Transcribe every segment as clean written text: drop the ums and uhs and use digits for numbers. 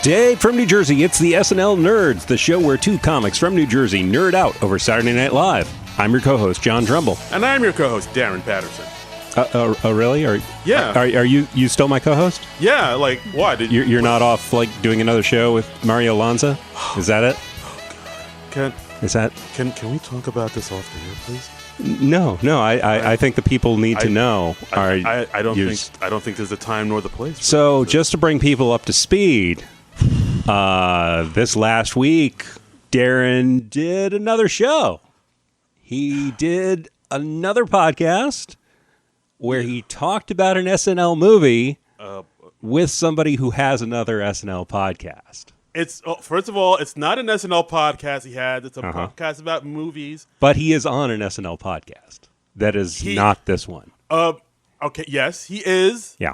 Dave from New Jersey, it's the SNL Nerds, the show where two comics from New Jersey nerd out over Saturday Night Live. I'm your co-host, John Trumbull. And I'm your co-host, Darren Patterson. Really? Yeah. Are you still my co-host? Yeah, like, why? You're not off, like, doing another show with Mario Lanza? Is that it? Can we talk about this off the air, please? No. I think the people need to know. I don't think there's the time nor the place. So, just to bring people up to speed, this last week, Darren did another show. He did another podcast where he talked about an SNL movie with somebody who has another SNL podcast. First of all, it's not an SNL podcast he had. It's a podcast about movies. But he is on an SNL podcast. That is not this one. Okay, yes, he is. Yeah.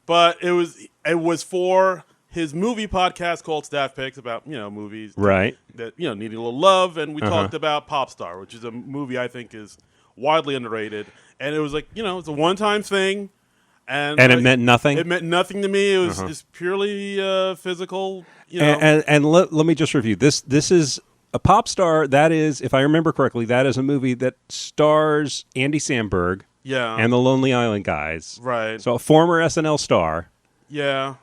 But it was for his movie podcast called Staff Picks about, movies right. that needing a little love, and we talked about Popstar, which is a movie I think is widely underrated. And it was like, it's a one-time thing. And it meant nothing? It meant nothing to me. It was just purely physical, And let me just review. This is a Popstar. That is, if I remember correctly, that is a movie that stars Andy Samberg and the Lonely Island guys. Right. So a former SNL star. Yeah.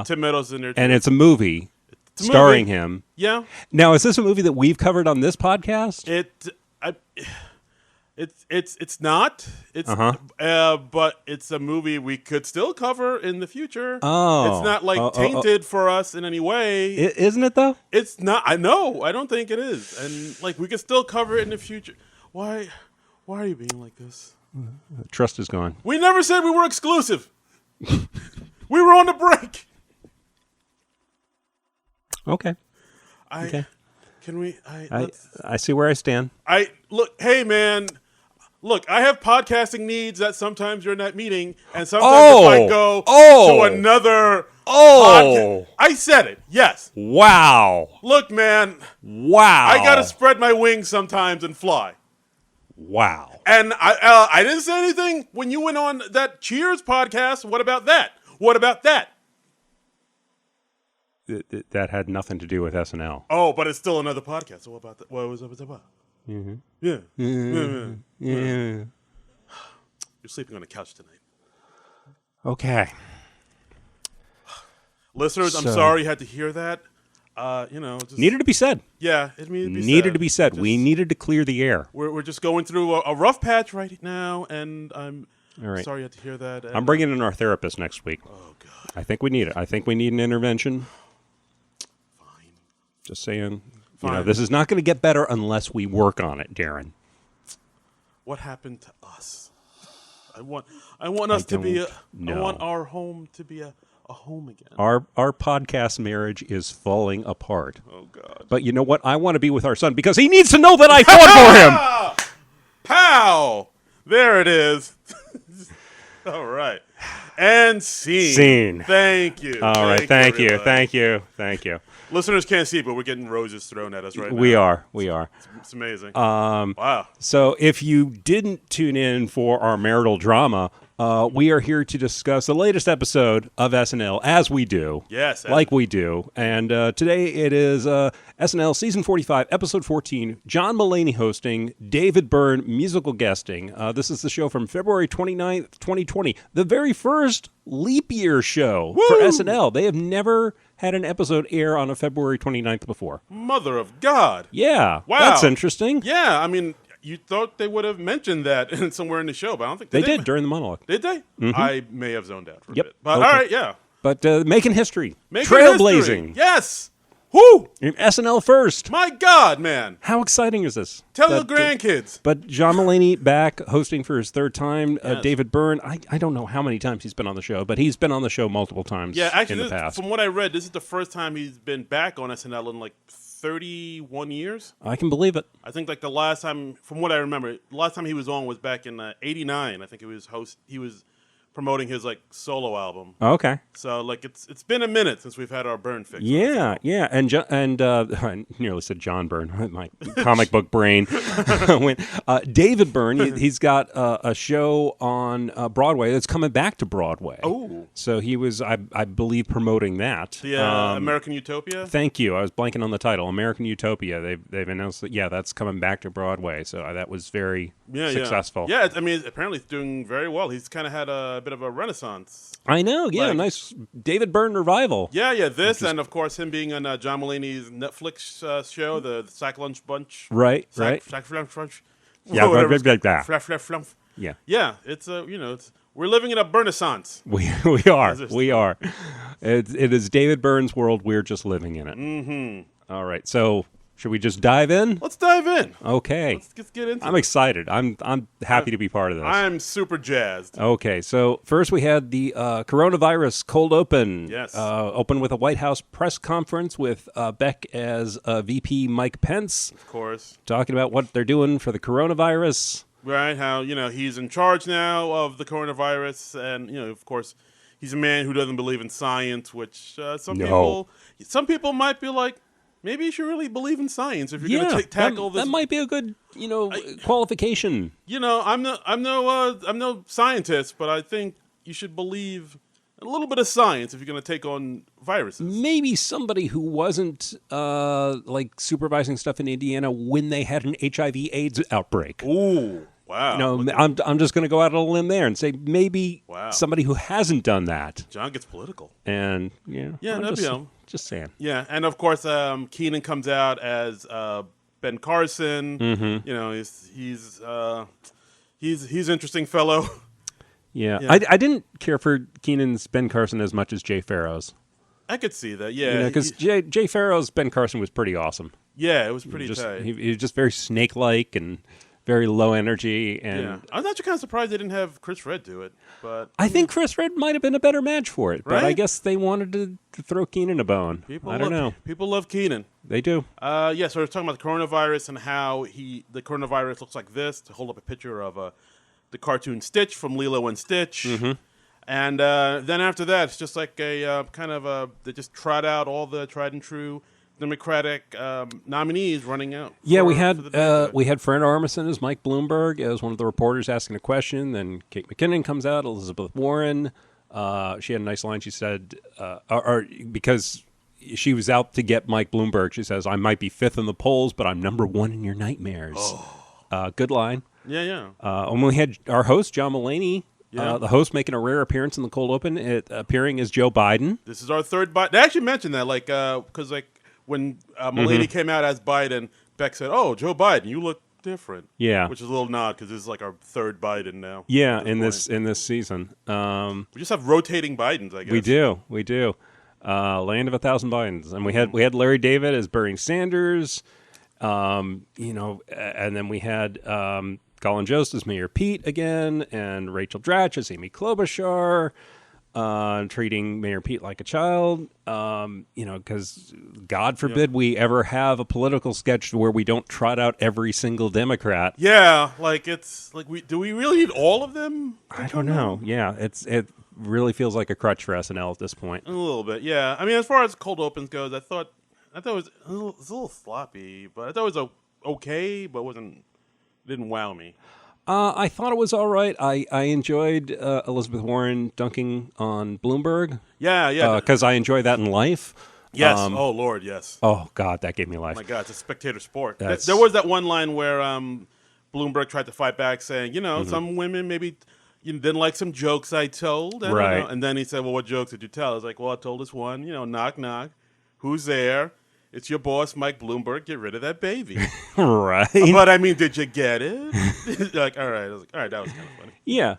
Tim Meadows in there, too. And it's a movie starring him. Yeah. Now, is this a movie that we've covered on this podcast? It's not. But it's a movie we could still cover in the future. Oh. It's not like tainted for us in any way. Isn't it though? It's not. I know. I don't think it is. And like we could still cover it in the future. Why are you being like this? Trust is gone. We never said we were exclusive. We were on the break. Okay. Can we? I see where I stand. Hey man, look, I have podcasting needs that sometimes you're in that meeting, and sometimes if I go to another podcast, I said it, yes. Wow. Look, man. Wow. I gotta spread my wings sometimes and fly. Wow. And I didn't say anything when you went on that Cheers podcast. What about that? That had nothing to do with SNL. Oh, but it's still another podcast. So what about that? What was it about? Mm-hmm. Yeah. Yeah. You're sleeping on the couch tonight. Okay. Listeners, I'm sorry you had to hear that. Just, needed to be said. Yeah, it needed to be said. We needed to clear the air. We're just going through a rough patch right now, and I'm sorry you had to hear that. I'm bringing in our therapist next week. Oh, God. I think we need it. I think we need an intervention. Fine. Just saying. Fine. This is not going to get better unless we work on it, Darren. What happened to us? I want us to be I want our home to be a home again. Our podcast marriage is falling apart. Oh, God. But you know what? I want to be with our son because he needs to know that I fought for him. Pow! There it is. All right. And scene. Thank you. All right. Thank you. Listeners can't see, but we're getting roses thrown at us right now. We are. It's amazing. Wow. So if you didn't tune in for our marital drama, we are here to discuss the latest episode of SNL, as we do. Yes. Like we do. And today it is SNL Season 45, Episode 14, John Mulaney hosting, David Byrne musical guesting. This is the show from February 29th, 2020, the very first leap year show for SNL. They have never had an episode air on a February 29th before. Mother of God. Yeah. Wow. That's interesting. Yeah, I mean, you thought they would have mentioned that somewhere in the show, but I don't think they did during the monologue. Did they? Mm-hmm. I may have zoned out for a bit. But okay. All right, yeah. But making history. Trailblazing. Yes. Woo! In SNL first. My God, man. How exciting is this? Tell the grandkids. But John Mulaney back hosting for his third time. Yes. David Byrne, I don't know how many times he's been on the show, but he's been on the show multiple times in the past. From what I read, this is the first time he's been back on SNL in like 31 years. I can believe it. I think like the last time, from what I remember, the last time he was on was back in '89. I think he was promoting his like solo album. Okay. So like it's been a minute since we've had our Byrne fix. Yeah, yeah, and I nearly said John Byrne, my comic book brain. David Byrne, he's got a show on Broadway that's coming back to Broadway. Oh, so he was, I believe, promoting that. The American Utopia. Thank you. I was blanking on the title. American Utopia. They've announced that that's coming back to Broadway. So that was very successful. Yeah, I mean, apparently it's doing very well. He's kind of had a bit of a renaissance. I know. Yeah, like, nice David Byrne revival. Yeah. This and of course him being on John Mulaney's Netflix show, the Sack Lunch Bunch. Right. Sack Yeah, flump. Yeah. Yeah, it's we're living in a Byrne-essence. We are. It is David Byrne's world. We're just living in it. Mm-hmm. All right. So should we just dive in? Let's dive in. Okay. Let's get into it. I'm excited. I'm happy to be part of this. I'm super jazzed. Okay. So first we had the coronavirus cold open. Yes. Open with a White House press conference with Beck as VP Mike Pence. Of course. Talking about what they're doing for the coronavirus. Right, how, he's in charge now of the coronavirus, and, of course, he's a man who doesn't believe in science, which some people might be like, maybe you should really believe in science if you're going to tackle this. That might be a good, qualification. I'm no scientist, but I think you should believe a little bit of science if you're going to take on viruses. Maybe somebody who wasn't supervising stuff in Indiana when they had an HIV/AIDS outbreak. Ooh, wow! I'm just going to go out on a limb there and say maybe somebody who hasn't done that. John gets political, and just saying. Yeah, and of course, Keenan comes out as Ben Carson. Mm-hmm. He's an interesting fellow. Yeah. I didn't care for Keenan's Ben Carson as much as Jay Farrow's. I could see that, yeah. Because Jay Farrow's Ben Carson was pretty awesome. Yeah, it was pretty tight. He was just very snake-like and very low energy. And I was actually kind of surprised they didn't have Chris Redd do it. But I think Chris Redd might have been a better match for it. Right? But I guess they wanted to throw Keenan a bone. I don't know. People love Keenan. They do. So we're talking about the coronavirus and how the coronavirus looks like this, to hold up a picture of the cartoon Stitch from Lilo and Stitch. Mm-hmm. And then after that, it's just like they just trot out all the tried and true Democratic nominees running out. We had Fred Armisen as Mike Bloomberg as one of the reporters asking a question. Then Kate McKinnon comes out, Elizabeth Warren. She had a nice line. She said, because she was out to get Mike Bloomberg, she says, "I might be fifth in the polls, but I'm number one in your nightmares." Oh. Good line. Yeah. And we had our host, John Mulaney, the host making a rare appearance in the cold open, appearing as Joe Biden. This is our third Biden. They actually mentioned that, because when Mulaney came out as Biden, Beck said, "Oh, Joe Biden, you look different." Yeah. Which is a little nod because this is like our third Biden now. Yeah, in this season. We just have rotating Bidens, I guess. We do. Land of 1,000 Bidens. And we had Larry David as Bernie Sanders. And then we had Colin Jost as Mayor Pete again, and Rachel Dratch as Amy Klobuchar, treating Mayor Pete like a child. Because God forbid we ever have a political sketch where we don't trot out every single Democrat. Yeah, do we really need all of them? I don't know. Yeah, it really feels like a crutch for SNL at this point. A little bit, yeah. I mean, as far as cold opens goes, I thought it was a little sloppy, but I thought it was okay, but didn't wow me. I thought it was all right. I enjoyed Elizabeth Warren dunking on Bloomberg. Yeah. Because I enjoy that in life. Yes. Oh, Lord, yes. Oh, God, that gave me life. Oh, my God, it's a spectator sport. There was that one line where Bloomberg tried to fight back saying, some women maybe didn't like some jokes I told. Right. And then he said, well, what jokes did you tell? I was like, well, I told this one, knock, knock. Who's there? It's your boss, Mike Bloomberg. Get rid of that baby. Right. But, I mean, did you get it? All right. I was like, all right, that was kind of funny. Yeah.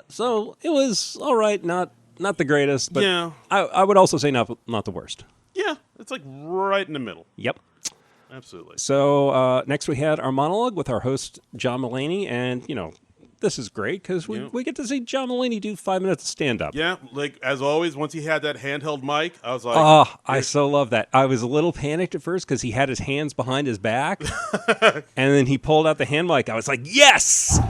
So it was all right. Not the greatest, but yeah. I would also say not the worst. Yeah. It's like right in the middle. Yep. Absolutely. So next we had our monologue with our host, John Mulaney. And, this is great because we get to see John Mulaney do 5 minutes of stand-up. Yeah, as always, once he had that handheld mic, I was like... Oh, I so love that. I was a little panicked at first because he had his hands behind his back, and then he pulled out the hand mic. I was like, yes!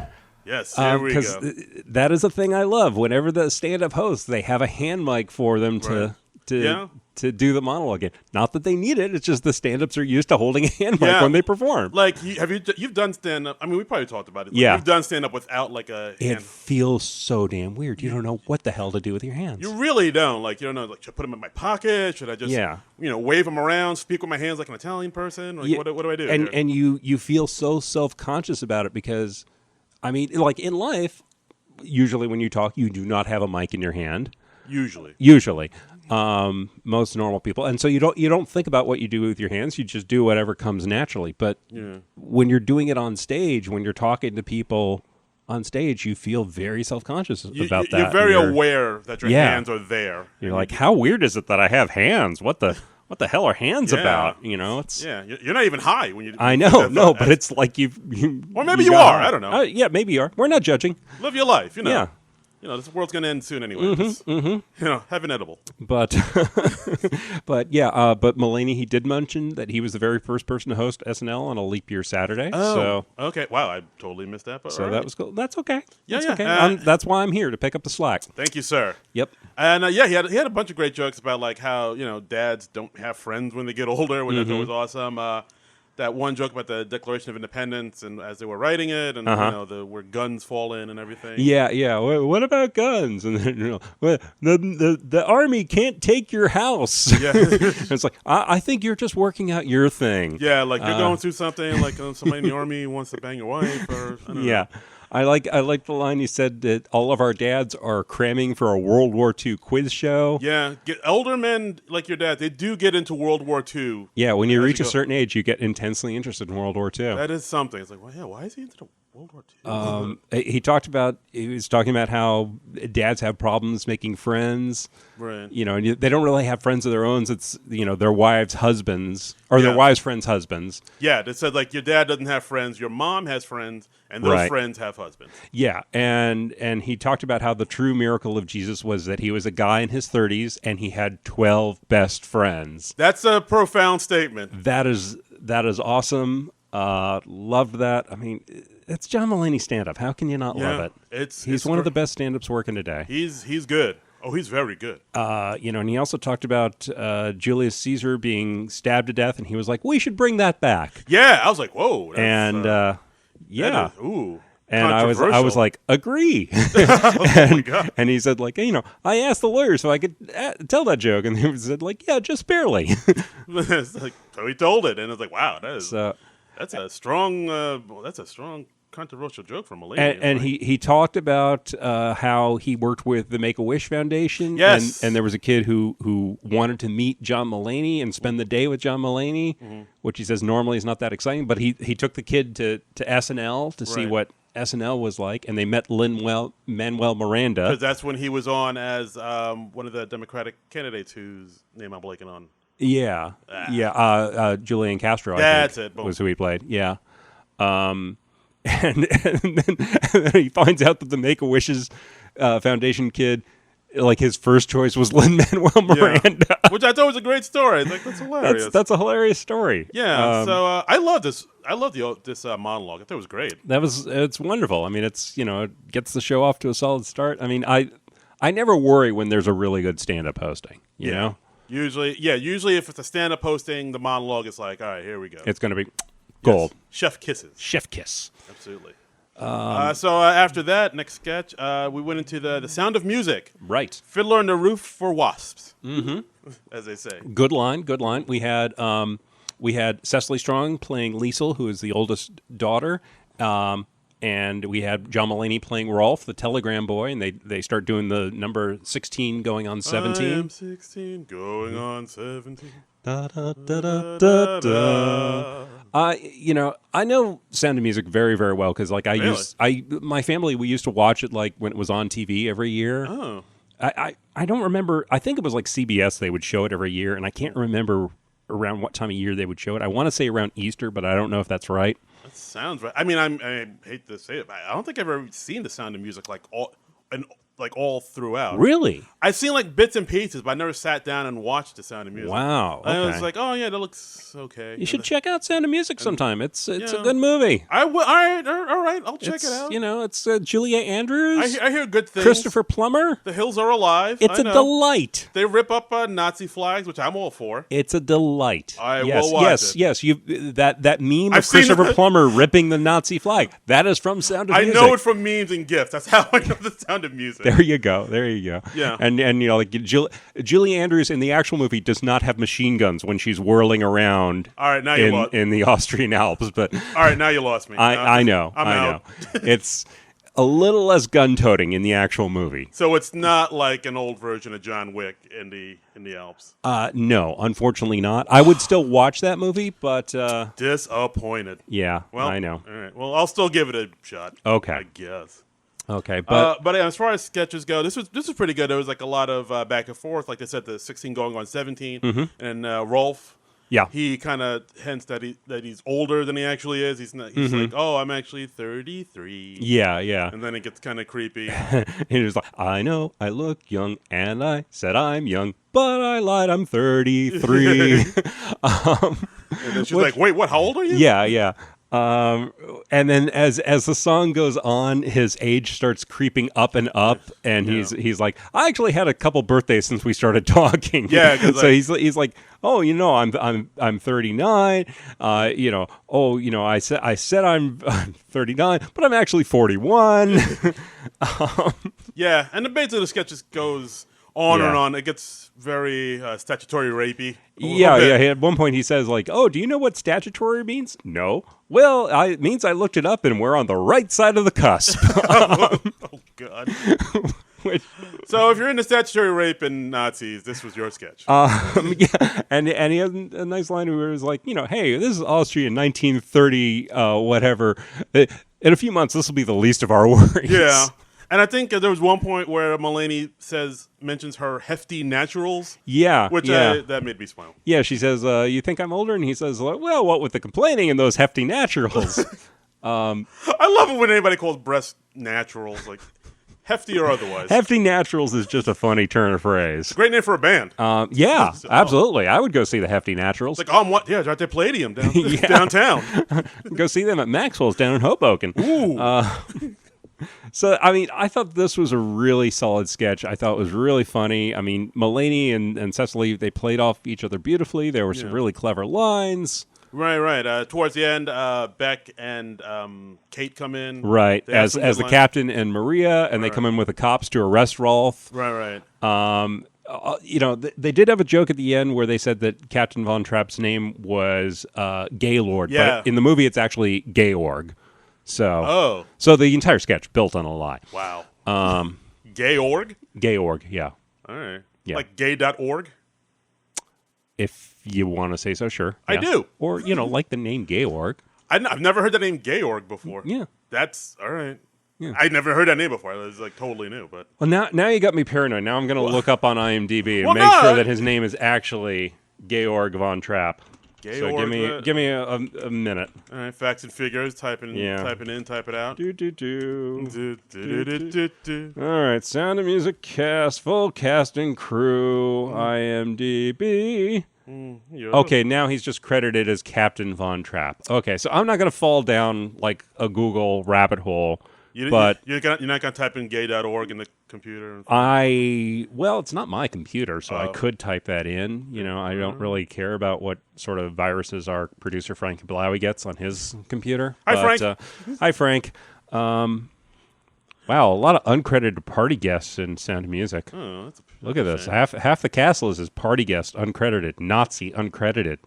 Yes, here we Because go. that is a thing I love. Whenever the stand-up hosts, they have a hand mic for them to do the monologue in. Not that they need it. It's just the stand-ups are used to holding a hand mic when they perform. Like, you've done stand-up. I mean, we probably talked about it. Like, Yeah. You've done stand-up without, like, a It hand. feels so damn weird. You don't know what the hell to do with your hands. You really don't. Like, you don't know, like, should I put them in my pocket? Should I just, wave them around, speak with my hands like an Italian person? Like, what do I do? And you feel so self-conscious about it because, I mean, like in life, usually when you talk, you do not have a mic in your hand. Usually. Most normal people. And so you don't think about what you do with your hands. You just do whatever comes naturally. But when you're doing it on stage, when you're talking to people on stage, you feel very self-conscious about that. You're very aware that your hands are there. You're like, how weird is it that I have hands? What the hell are hands about? You know, it's you're not even high when you. I know, but it's like you or maybe you are. I don't know. Yeah, maybe you are. We're not judging. Live your life, you know. Yeah. You know, this world's going to end soon anyway. You know, have an edible. But, but Mulaney, he did mention that he was the very first person to host SNL on a leap year Saturday. Oh, so okay. Wow, I totally missed that. But that was cool. That's okay. Yeah, That's okay. That's why I'm here, to pick up the slack. Thank you, sir. Yep. And he had a bunch of great jokes about like how dads don't have friends when they get older, which I thought was awesome. That one joke about the Declaration of Independence and as they were writing it, and where guns fall in and everything. Yeah. What about guns? And the army can't take your house. Yeah. It's like I think you're just working out your thing. Yeah, like you're going through something like somebody in the army wants to bang your wife, or I don't know. I like the line he said that all of our dads are cramming for a World War II quiz show. Yeah, older men like your dad, they do get into World War II. Yeah, when you reach a certain age, you get intensely interested in World War II. That is something. It's like, well, yeah, why is he into the World War II? He was talking about how dads have problems making friends. Right. You know, and they don't really have friends of their own. It's, their wives' husbands or their wives' friends' husbands. Yeah, they said like your dad doesn't have friends, your mom has friends, and those friends have husbands. Yeah, and he talked about how the true miracle of Jesus was that he was a guy in his 30s and he had 12 best friends. That's a profound statement. That is awesome. Loved that. I mean, it's John Mulaney stand-up. How can you not love it? He's one of the best stand-ups working today. He's good. Oh, he's very good. And he also talked about Julius Caesar being stabbed to death, and he was like, we should bring that back. Yeah, I was like, whoa. And ooh. And I was like, agree. My God. And he said, like, I asked the lawyer so I could tell that joke, and he said, like, yeah, just barely. So he told it, and it's like, wow, that's a strong controversial joke from Mulaney. And he talked about how he worked with the Make-A-Wish Foundation. Yes. And there was a kid who wanted to meet John Mulaney and spend the day with John Mulaney, which he says normally is not that exciting. But he took the kid to SNL to see what SNL was like, and they met Lin-Manuel Miranda. Because that's when he was on as one of the Democratic candidates whose name I'm blanking on. Yeah. Julian Castro, I think, was who he played. Yeah. And then he finds out that the Make-A-Wishes Foundation kid, like his first choice was Lin-Manuel Miranda, which I thought was a great story. Like that's hilarious. That's a hilarious story. Yeah. So I love this. I love this monologue. I thought it was great. It's wonderful. I mean, it gets the show off to a solid start. I mean, I never worry when there's a really good stand-up hosting. You know. Usually if it's a stand-up hosting, the monologue is like, all right, here we go. It's going to be gold. Yes. Chef kisses. Chef kiss. Absolutely. So after that, next sketch, we went into the Sound of Music. Right. Fiddler on the Roof for Wasps. As they say. Good line. We had Cecily Strong playing Liesel, who is the oldest daughter. And we had John Mulaney playing Rolf, the telegram boy, and they start doing the number 16 going on 17. I am 16 going on 17. Da, da, da, da, da, da. I know Sound of Music very, very well because like my family, we used to watch it like when it was on TV every year. Oh. I don't remember. I think it was like CBS. They would show it every year, and I can't remember around what time of year they would show it. I want to say around Easter, but I don't know if that's right. That sounds right. I mean, I hate to say it, but I don't think I've ever seen The Sound of Music like like all throughout. Really? I've seen like bits and pieces, but I never sat down and watched The Sound of Music. Wow. Okay. And I was like, oh yeah, that looks okay. You should check out Sound of Music sometime. It's a yeah. good movie. All right, I'll check it out. It's Julia Andrews. I hear good things. Christopher Plummer. The Hills Are Alive. It's a delight. They rip up Nazi flags, which I'm all for. It's a delight. I will watch it. Yes. That meme of Christopher Plummer ripping the Nazi flag. That is from Sound of Music. I know it from memes and GIFs. That's how I know The Sound of Music. There you go. Yeah. And like Julie Andrews in the actual movie does not have machine guns when she's whirling around. All right, now you lost in the Austrian Alps. But all right, now you lost me. I know. I'm out. It's a little less gun-toting in the actual movie. So it's not like an old version of John Wick in the Alps. No, unfortunately not. I would still watch that movie, but disappointed. Yeah, well, I know. All right. Well, I'll still give it a shot. Okay. I guess. Okay, but as far as sketches go, this was pretty good. There was like a lot of back and forth. Like I said, the 16 going on 17, and Rolf. Yeah, he kind of hints that he's older than he actually is. He's not. He's like, oh, I'm actually 33. Yeah. And then it gets kind of creepy. He was like, I know I look young, and I said I'm young, but I lied. I'm 33. And then she's like, wait, what? How old are you? Yeah. And then as the song goes on, his age starts creeping up and up, and he's like, I actually had a couple birthdays since we started talking. Yeah, so he's like, oh, I'm 39. I said I'm 39, but I'm actually 41. Yeah, and the base of the sketches goes on and on. It gets very statutory rapey. Yeah. At one point he says like, "Oh, do you know what statutory means?" No. Well, it means I looked it up and we're on the right side of the cusp. Oh God. So if you're into statutory rape and Nazis, this was your sketch. Yeah, and he has a nice line where he's like, hey, this is Austria in 1930, whatever. In a few months, this will be the least of our worries. Yeah. And I think there was one point where Mulaney mentions her hefty naturals. Yeah. That made me smile. Yeah, she says, you think I'm older? And he says, well, what with the complaining and those hefty naturals? I love it when anybody calls breasts naturals, like hefty or otherwise. Hefty naturals is just a funny turn of phrase. Great name for a band. Yeah, absolutely. I would go see the Hefty Naturals. It's like, it's right there, Palladium downtown. Go see them at Maxwell's down in Hoboken. Ooh. So, I mean, I thought this was a really solid sketch. I thought it was really funny. I mean, Mulaney and Cecily, they played off each other beautifully. There were some really clever lines. Right. Towards the end, Beck and Kate come in. Right, as the captain and Maria, and they come in with the cops to arrest Rolf. Right. They did have a joke at the end where they said that Captain Von Trapp's name was Gaylord. Yeah. But in the movie, it's actually Georg. So the entire sketch built on a lie. Wow. Georg? Georg, yeah. All right. Yeah. Like gay.org? If you want to say so, sure. I do. Or, like the name Georg. I've never heard the name Georg before. Yeah. That's all right. Yeah. I'd never heard that name before. It was like totally new. But well, now you got me paranoid. Now I'm going to look up on IMDb and make sure that his name is actually Georg Von Trapp. So give me a minute. All right, facts and figures. Type it in, type it out. All right, Sound of Music cast, full cast and crew, IMDb. Okay, now he's just credited as Captain Von Trapp. Okay, so I'm not going to fall down like a Google rabbit hole. You're not going to type in gay.org in the computer? It's not my computer, so I could type that in. I don't really care about what sort of viruses our producer Frank Blaui gets on his computer. Frank. Hi, Frank. Wow, a lot of uncredited party guests in Sound of Music. Oh, that's Look at this. Half the castle is his party guest, uncredited. Nazi, uncredited.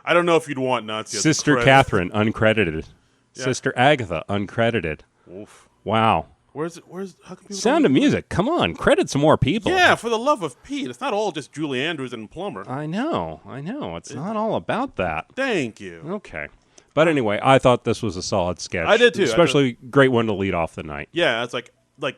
I don't know if you'd want Nazi. Sister Catherine, uncredited. Yeah. Sister Agatha, uncredited. Oof. Wow. Where's how come people Sound of Music? Come on, credit some more people. Yeah, for the love of Pete. It's not all just Julie Andrews and Plummer. I know. It's not all about that. Thank you. Okay. But anyway, I thought this was a solid sketch. I did too. Especially great one to lead off the night. Yeah, it's like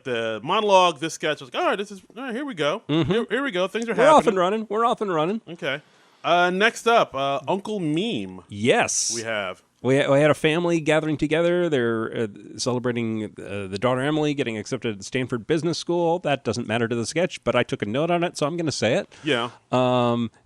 the monologue, this sketch. I was like, all right, here we go. Mm-hmm. Here we go. Things are happening. We're off and running. Okay. Next up, Uncle Meme. Yes. We have. We had a family gathering together. They're celebrating the daughter Emily getting accepted at Stanford Business School. That doesn't matter to the sketch, but I took a note on it, so I'm going to say it. Yeah.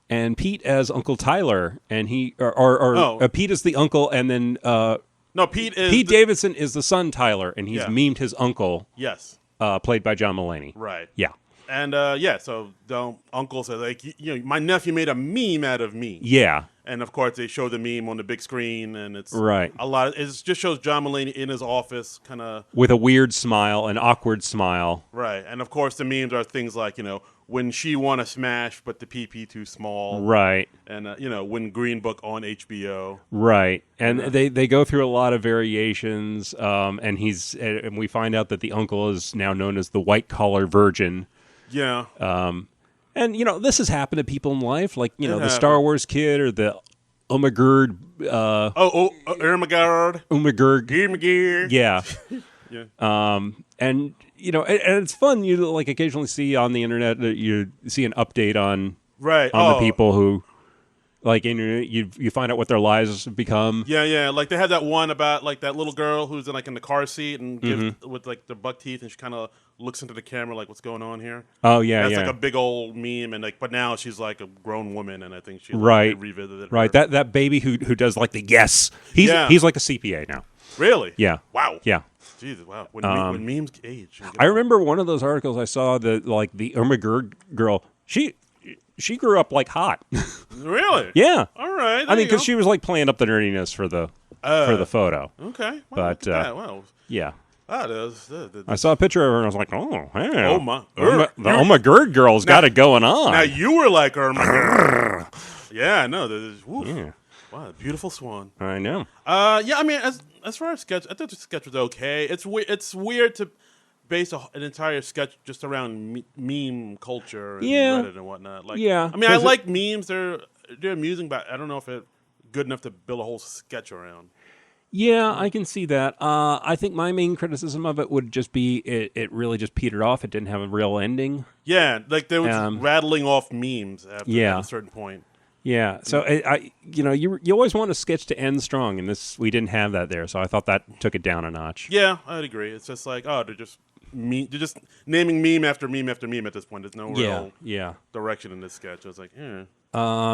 And Pete as Uncle Tyler, and Pete is the uncle, and then no, Pete Davidson is the son Tyler, and he's memed his uncle. Yes. Played by John Mulaney. Right. Yeah. And so the uncle says, like, my nephew made a meme out of me. Yeah. And of course, they show the meme on the big screen, and it's right. a lot. It just shows John Mulaney in his office, kind of with a weird smile, an awkward smile. Right, and of course, the memes are things like when she won a smash, but the PP too small. Right. And when Green Book on HBO. Right, and they go through a lot of variations, and we find out that the uncle is now known as the white collar virgin. Yeah. And, this has happened to people in life, like, the Star Wars kid or the Umagerd. Umagerd. Umagerd. Yeah. Yeah. And it's fun. You, like, occasionally see on the internet that you see an update on the people who, like, you find out what their lives have become. Yeah. Like, they had that one about, like, that little girl who's in the car seat and with, like, the buck teeth, and she kind of looks into the camera like, what's going on here? Oh, yeah, That's like a big old meme, and but now she's like a grown woman, and I think she revisited right. her. That baby who does like the yes. He's like a CPA now. Really? Yeah. Wow. Yeah. Jesus, wow. When memes age. I remember one of those articles I saw that, like, the Umagerd girl, she grew up, like, hot. Really? Yeah. All right. I mean, because she was, like, playing up the nerdiness for the photo. Okay. Wow, but wow. Yeah. I saw a picture of her and I was like, oh, hey. The Umagerd girl's got it going on. Now you were like her. Yeah, I know. Yeah. Wow, beautiful swan. I know. Yeah, I mean, as far as sketch, I thought the sketch was okay. It's weird to base an entire sketch just around meme culture and Reddit and whatnot. Like, yeah. I mean, I like memes. They're amusing, but I don't know if it's good enough to build a whole sketch around. Yeah, I can see that. I think my main criticism of it wowould just be it really just petered off. It didn't have a real ending. Yeah, like they were rattling off memes at a certain point. Yeah, so you always want a sketch to end strong, and we didn't have that there, so I thought that took it down a notch. Yeah, I'd agree. It's just like, they're just naming meme after meme after meme at this point. There's no real direction in this sketch. I was like,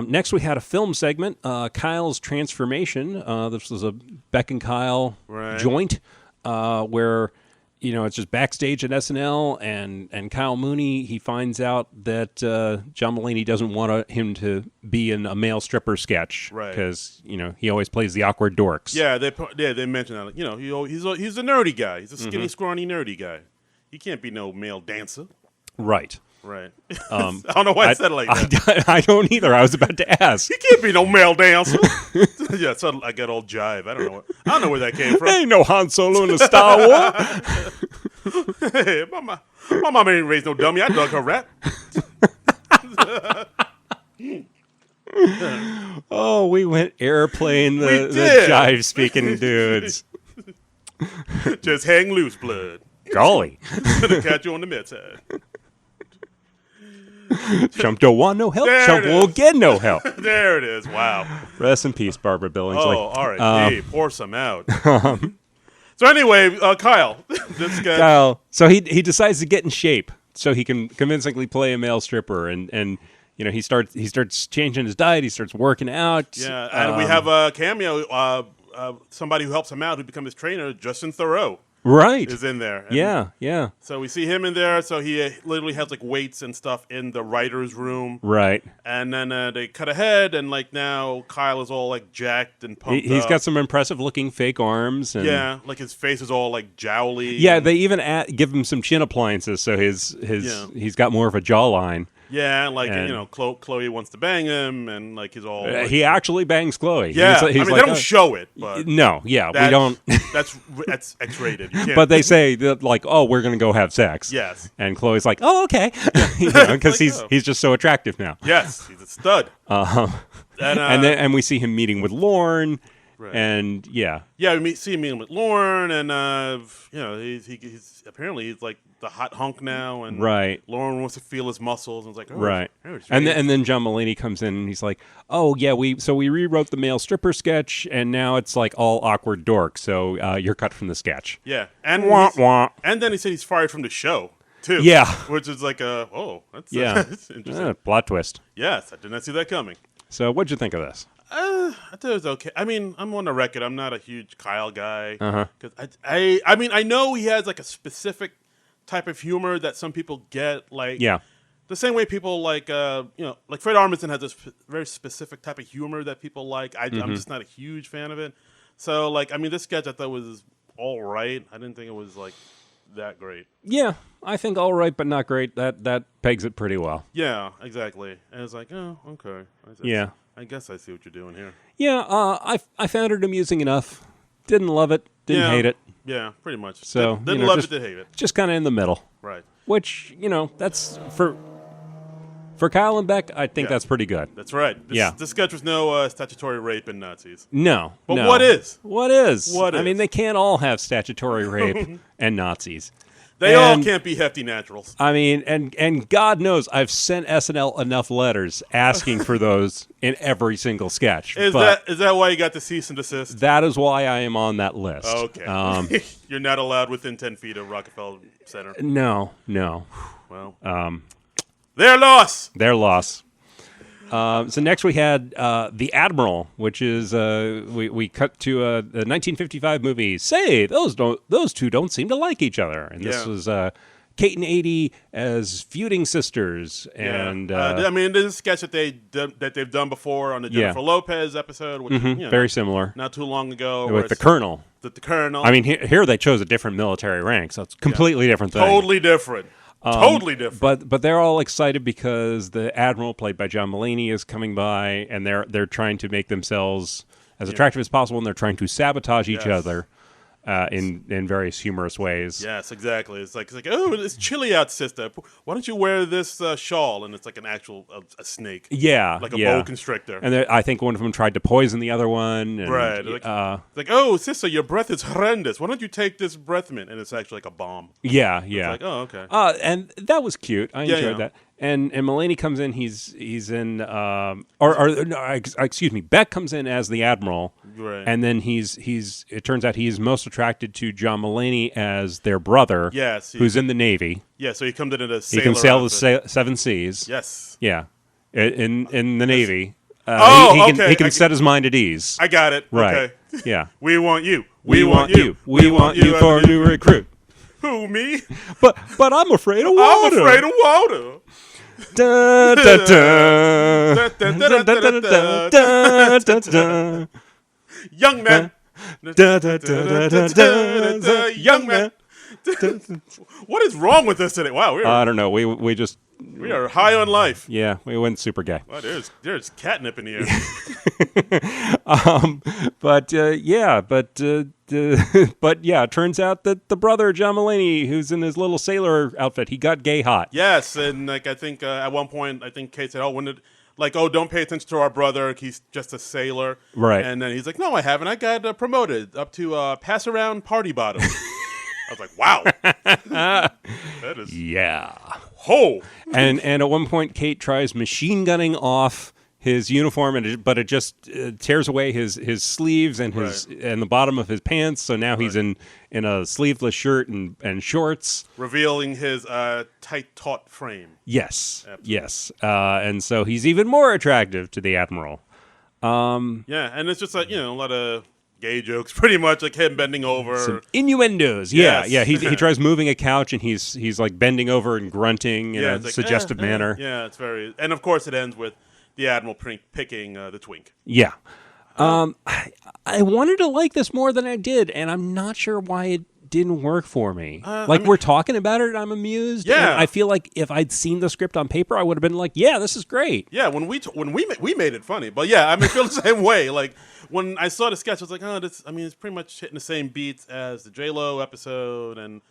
next, we had a film segment, Kyle's Transformation. This was a Beck and Kyle joint where, it's just backstage at SNL, and Kyle Mooney, he finds out that John Mulaney doesn't want him to be in a male stripper sketch because, he always plays the awkward dorks. Yeah, they mentioned that. He's a nerdy guy. He's a skinny, scrawny, nerdy guy. He can't be no male dancer. Right. Right. I don't know why I said it like that. I don't either. I was about to ask. He can't be no male dancer. Yeah, so I got all jive. I don't know where that came from. Ain't no Han Solo in the Star Wars. Hey, my mama ain't raised no dummy. I dug her rap. Oh, we went airplane the jive speaking dudes. Just hang loose, blood. Golly. Gonna catch you on the med side. Chump don't want no help. Chump will get no help. There it is. Wow. Rest in peace, Barbara Billingsley. Oh, all right. Hey, pour some out. So anyway, Kyle. This guy. Kyle. So he decides to get in shape so he can convincingly play a male stripper, and he starts changing his diet. He starts working out. Yeah, and we have a cameo. Somebody who helps him out, who becomes his trainer, Justin Theroux. Right. Is in there. And yeah. So we see him in there. So he literally has like weights and stuff in the writer's room. Right. And then they cut ahead, and like now Kyle is all like jacked and pumped He's got some impressive looking fake arms. And like his face is all like jowly. Yeah, they even give him some chin appliances, so he's got more of a jawline. Yeah, like Chloe wants to bang him, and like he's all. He actually bangs Chloe. Yeah, they don't show it. But no, we don't. That's X-rated. But they say that, like, oh, we're gonna go have sex. Yes. And Chloe's like, oh, okay, because he's just so attractive now. Yes, he's a stud. And we see him meeting with Lorne. Right. And we see him with Lauren, and he's apparently he's like the hot hunk now, and right. Lauren wants to feel his muscles, and it's like, right. And then John Mulaney comes in, and he's like, oh yeah, we rewrote the male stripper sketch, and now it's like all awkward dork. So you're cut from the sketch. Yeah, and and then he said he's fired from the show too. Yeah, which is like that's that's interesting. Plot twist. Yes, I did not see that coming. So what'd you think of this? I thought it was okay. I mean, I'm on the record. I'm not a huge Kyle guy. Because I know he has like a specific type of humor that some people get. Like, the same way people like, like Fred Armisen has this very specific type of humor that people like. I'm just not a huge fan of it. So, like, I mean, this sketch I thought was all right. I didn't think it was like that great. Yeah, I think all right, but not great. That pegs it pretty well. Yeah, exactly. And it's like, oh, okay. I guess I see what you're doing here. Yeah, I found it amusing enough. Didn't love it. Didn't hate it. Yeah, pretty much. So didn't love it. Didn't hate it. Just kind of in the middle. Right. Which that's for Kyle and Beck. I think that's pretty good. That's right. This sketch was no statutory rape and Nazis. No. But what is? What is? I mean, they can't all have statutory rape and Nazis. They all can't be hefty naturals. I mean, and God knows I've sent SNL enough letters asking for those in every single sketch. Is that why you got the cease and desist? That is why I am on that list. Okay. You're not allowed within 10 feet of Rockefeller Center. No. Well, their loss. So next we had The Admiral, which is we cut to the 1955 movie. Say those two don't seem to like each other, and this was Kate and Adie as feuding sisters. And I mean, this is a sketch that they've done before on the Jennifer Lopez episode, which very similar, not too long ago, with the Colonel. The Colonel. I mean, here they chose a different military rank, so it's completely different thing. Totally different. Totally different. But they're all excited because the Admiral, played by John Mulaney, is coming by, and they're trying to make themselves as attractive as possible, and they're trying to sabotage each other in various humorous ways. Yes, exactly. It's like, oh, it's chilly out, sister. Why don't you wear this shawl? And it's like an actual a snake. Yeah, like a boa constrictor. And I think one of them tried to poison the other one. And, right. Like, oh, sister, your breath is horrendous. Why don't you take this breath mint? And it's actually like a bomb. Yeah. It's like, oh, okay. And that was cute. I enjoyed that. And Mulaney comes in. He's in, excuse me. Beck comes in as the Admiral, right? And then it turns out he's most attracted to John Mulaney as their brother. Yes, who's in the Navy. Yeah, so he comes in a sailor. He can sail the seven seas. Yes. Yeah, in the Navy. He can set his mind at ease. I got it. Right. Okay. Yeah. We want you. We want you. We want you for a new recruit. Who, me? But I'm afraid of water. I'm afraid of water. Da, da, da. Young man. Young man. What is wrong with us today? Wow, I don't know. We are high on life. Yeah, we went super gay. Wow, there's catnip in the air. But it turns out that the brother John Mulaney, who's in his little sailor outfit, he got gay hot. Yes, and like I think at one point, Kate said, don't pay attention to our brother. He's just a sailor. Right. And then he's like, no, I haven't. I got promoted up to pass around party bottom. I was like, wow. That is... Yeah. Ho! And at one point, Kate tries machine gunning off his uniform, but it just tears away his sleeves and and the bottom of his pants. So now he's in a sleeveless shirt and shorts, revealing his tight, taut frame. Yes, absolutely. Yes, and so he's even more attractive to the Admiral. And it's just like a lot of gay jokes, pretty much, like him bending over. Some innuendos. Yes. Yeah. He tries moving a couch, and he's like bending over and grunting in a suggestive manner. Yeah, it's very... And of course it ends with the Admiral picking the twink. Yeah. I wanted to like this more than I did, and I'm not sure why it didn't work for me. We're talking about it, and I'm amused. Yeah. And I feel like if I'd seen the script on paper, I would have been like, yeah, this is great. Yeah, when we made it funny. But yeah, I feel the same way. Like, when I saw the sketch, I was like, it's pretty much hitting the same beats as the J-Lo episode. And,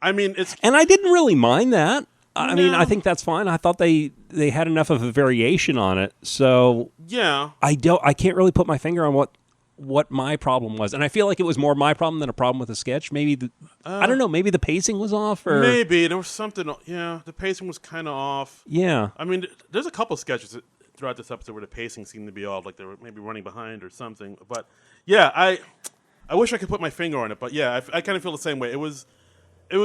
it's... And I didn't really mind that. I mean, I think that's fine. I thought they had enough of a variation on it. So... Yeah. I can't really put my finger on what what my problem was, and I feel like it was more my problem than a problem with the sketch. Maybe I don't know. Maybe the pacing was off, or maybe there was something. Yeah, the pacing was kind of off. Yeah, I mean, there's a couple sketches throughout this episode where the pacing seemed to be off, like they were maybe running behind or something. But yeah, I wish I could put my finger on it, but yeah, I kind of feel the same way. It was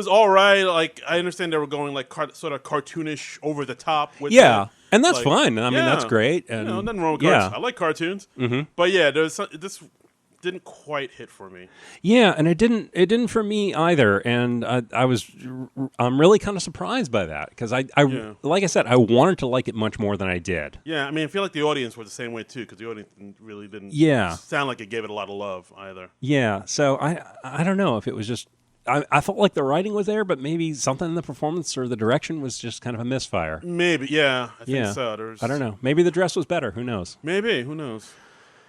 all right. Like I understand they were going like sort of cartoonish, over the top. With and that's fine. I mean, that's great. And nothing wrong with cartoons. I like cartoons, but yeah, this didn't quite hit for me. Yeah, and it didn't for me either. And I'm really kind of surprised by that because I like I said, I wanted to like it much more than I did. Yeah, I mean, I feel like the audience was the same way too because the audience really didn't sound like it gave it a lot of love either. Yeah, so I don't know if it was just. I felt like the writing was there, but maybe something in the performance or the direction was just kind of a misfire. Maybe, yeah. I think so. I don't know. Maybe the dress was better. Who knows? Maybe. Who knows?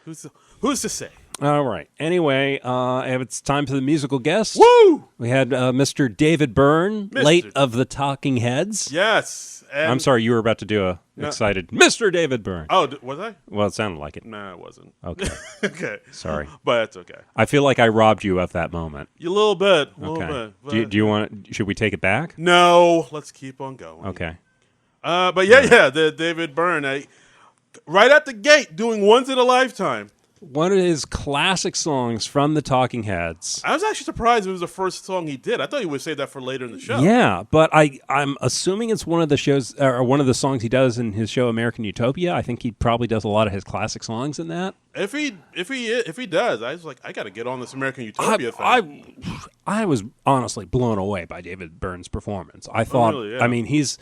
Who's to say? All right. Anyway, it's time for the musical guest. Woo! We had Mr. David Byrne, late of the Talking Heads. Yes. And I'm sorry, you were about to do excited Mr. David Byrne. Oh, was I? Well, it sounded like it. No, it wasn't. Okay. Okay. Sorry. But it's okay. I feel like I robbed you of that moment. A little bit. Okay. Do you want? Should we take it back? No. Let's keep on going. Okay. But the David Byrne, right at the gate, doing Once in a Lifetime. One of his classic songs from the Talking Heads. I was actually surprised it was the first song he did. I thought he would save that for later in the show. Yeah, but I'm assuming it's one of the shows or one of the songs he does in his show American Utopia. I think he probably does a lot of his classic songs in that. If he does, I was like, I got to get on this American Utopia thing. I was honestly blown away by David Byrne's performance. I thought, really, yeah. I mean, he's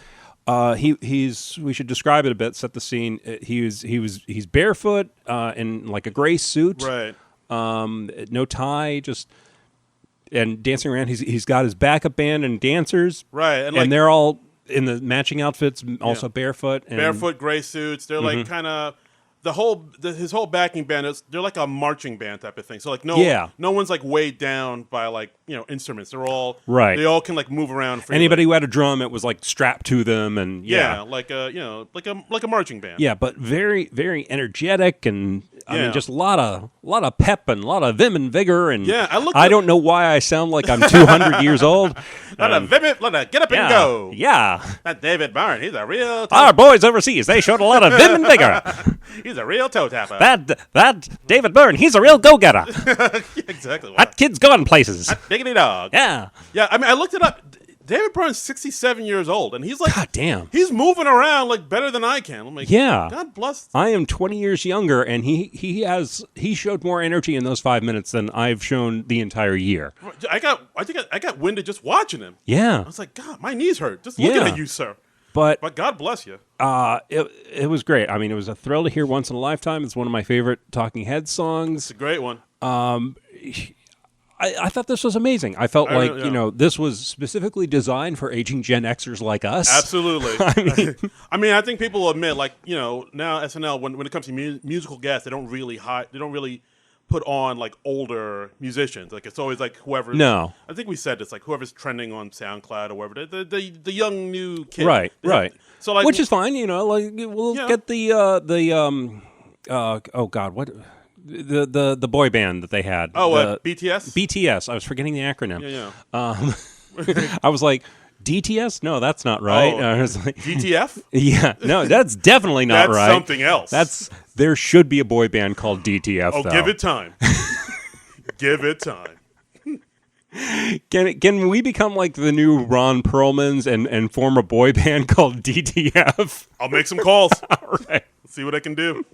we should describe it a bit, set the scene. He's barefoot in like a gray suit, right? No tie, and dancing around. He's got his backup band and dancers, right? And they're all in the matching outfits, also barefoot, gray suits. They're like kind of his whole backing band they're like a marching band type of thing. So like no one's like weighed down by like instruments. They're all right. They all can like move around freely. Anybody who had a drum, it was like strapped to them, and like a marching band. Yeah, but very very energetic, and I mean just a lot of pep and a lot of vim and vigor. And I don't know why I sound like I'm 200 years old. Get up and go. Yeah, that David Byrne, he's a real. Our boys overseas, they showed a lot of vim and vigor. He's a real toe tapper. That David Byrne, he's a real go-getter. Exactly. That kid's going places. That diggity dog. Yeah. Yeah, I mean, I looked it up. David Byrne's 67 years old, and he's like, God damn. He's moving around like better than I can. I'm like, God bless. I am 20 years younger, and he showed more energy in those 5 minutes than I've shown the entire year. I got winded just watching him. Yeah. I was like, God, my knees hurt just looking at you, sir. But God bless you. It was great. I mean, it was a thrill to hear Once in a Lifetime. It's one of my favorite Talking Heads songs. It's a great one. I thought this was amazing. I felt this was specifically designed for aging Gen Xers like us. Absolutely. I think people will admit, like, now SNL, when it comes to musical guests, they don't really put on like older musicians. Like it's always like whoever's. No. I think we said this, like whoever's trending on SoundCloud or whatever. The young new kid. Right. So like, which is fine. Like we'll get the oh God, what. The boy band that they had. BTS? BTS. I was forgetting the acronym. Yeah. I was like, DTS? No, that's not right. I was like, DTF? Yeah. No, that's definitely not right. That's something else. There should be a boy band called DTF, though. Give it time. Give it time. Can we become like the new Ron Perlmans and form a boy band called DTF? I'll make some calls. All right. Let's see what I can do.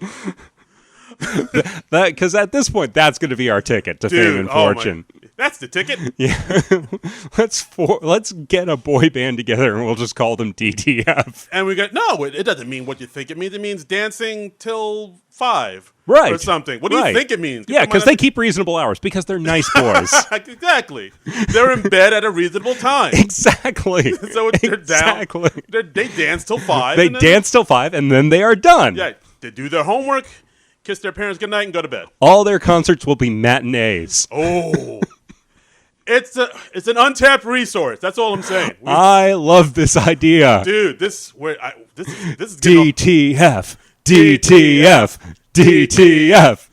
Because at this point, that's going to be our ticket to fame and fortune. That's the ticket. Yeah, let's get a boy band together and we'll just call them DTF. And we got it doesn't mean what you think it means. It means dancing till 5, right, or something. What do you think it means? Yeah, because they keep reasonable hours because they're nice boys. Exactly. They're in bed at a reasonable time. Exactly. So they're down. They dance till 5. They dance till 5 and then they are done. Yeah, they do their homework. Kiss their parents goodnight and go to bed. All their concerts will be matinees. Oh, it's an untapped resource. That's all I'm saying. I love this idea, dude. This is DTF, DTF, DTF.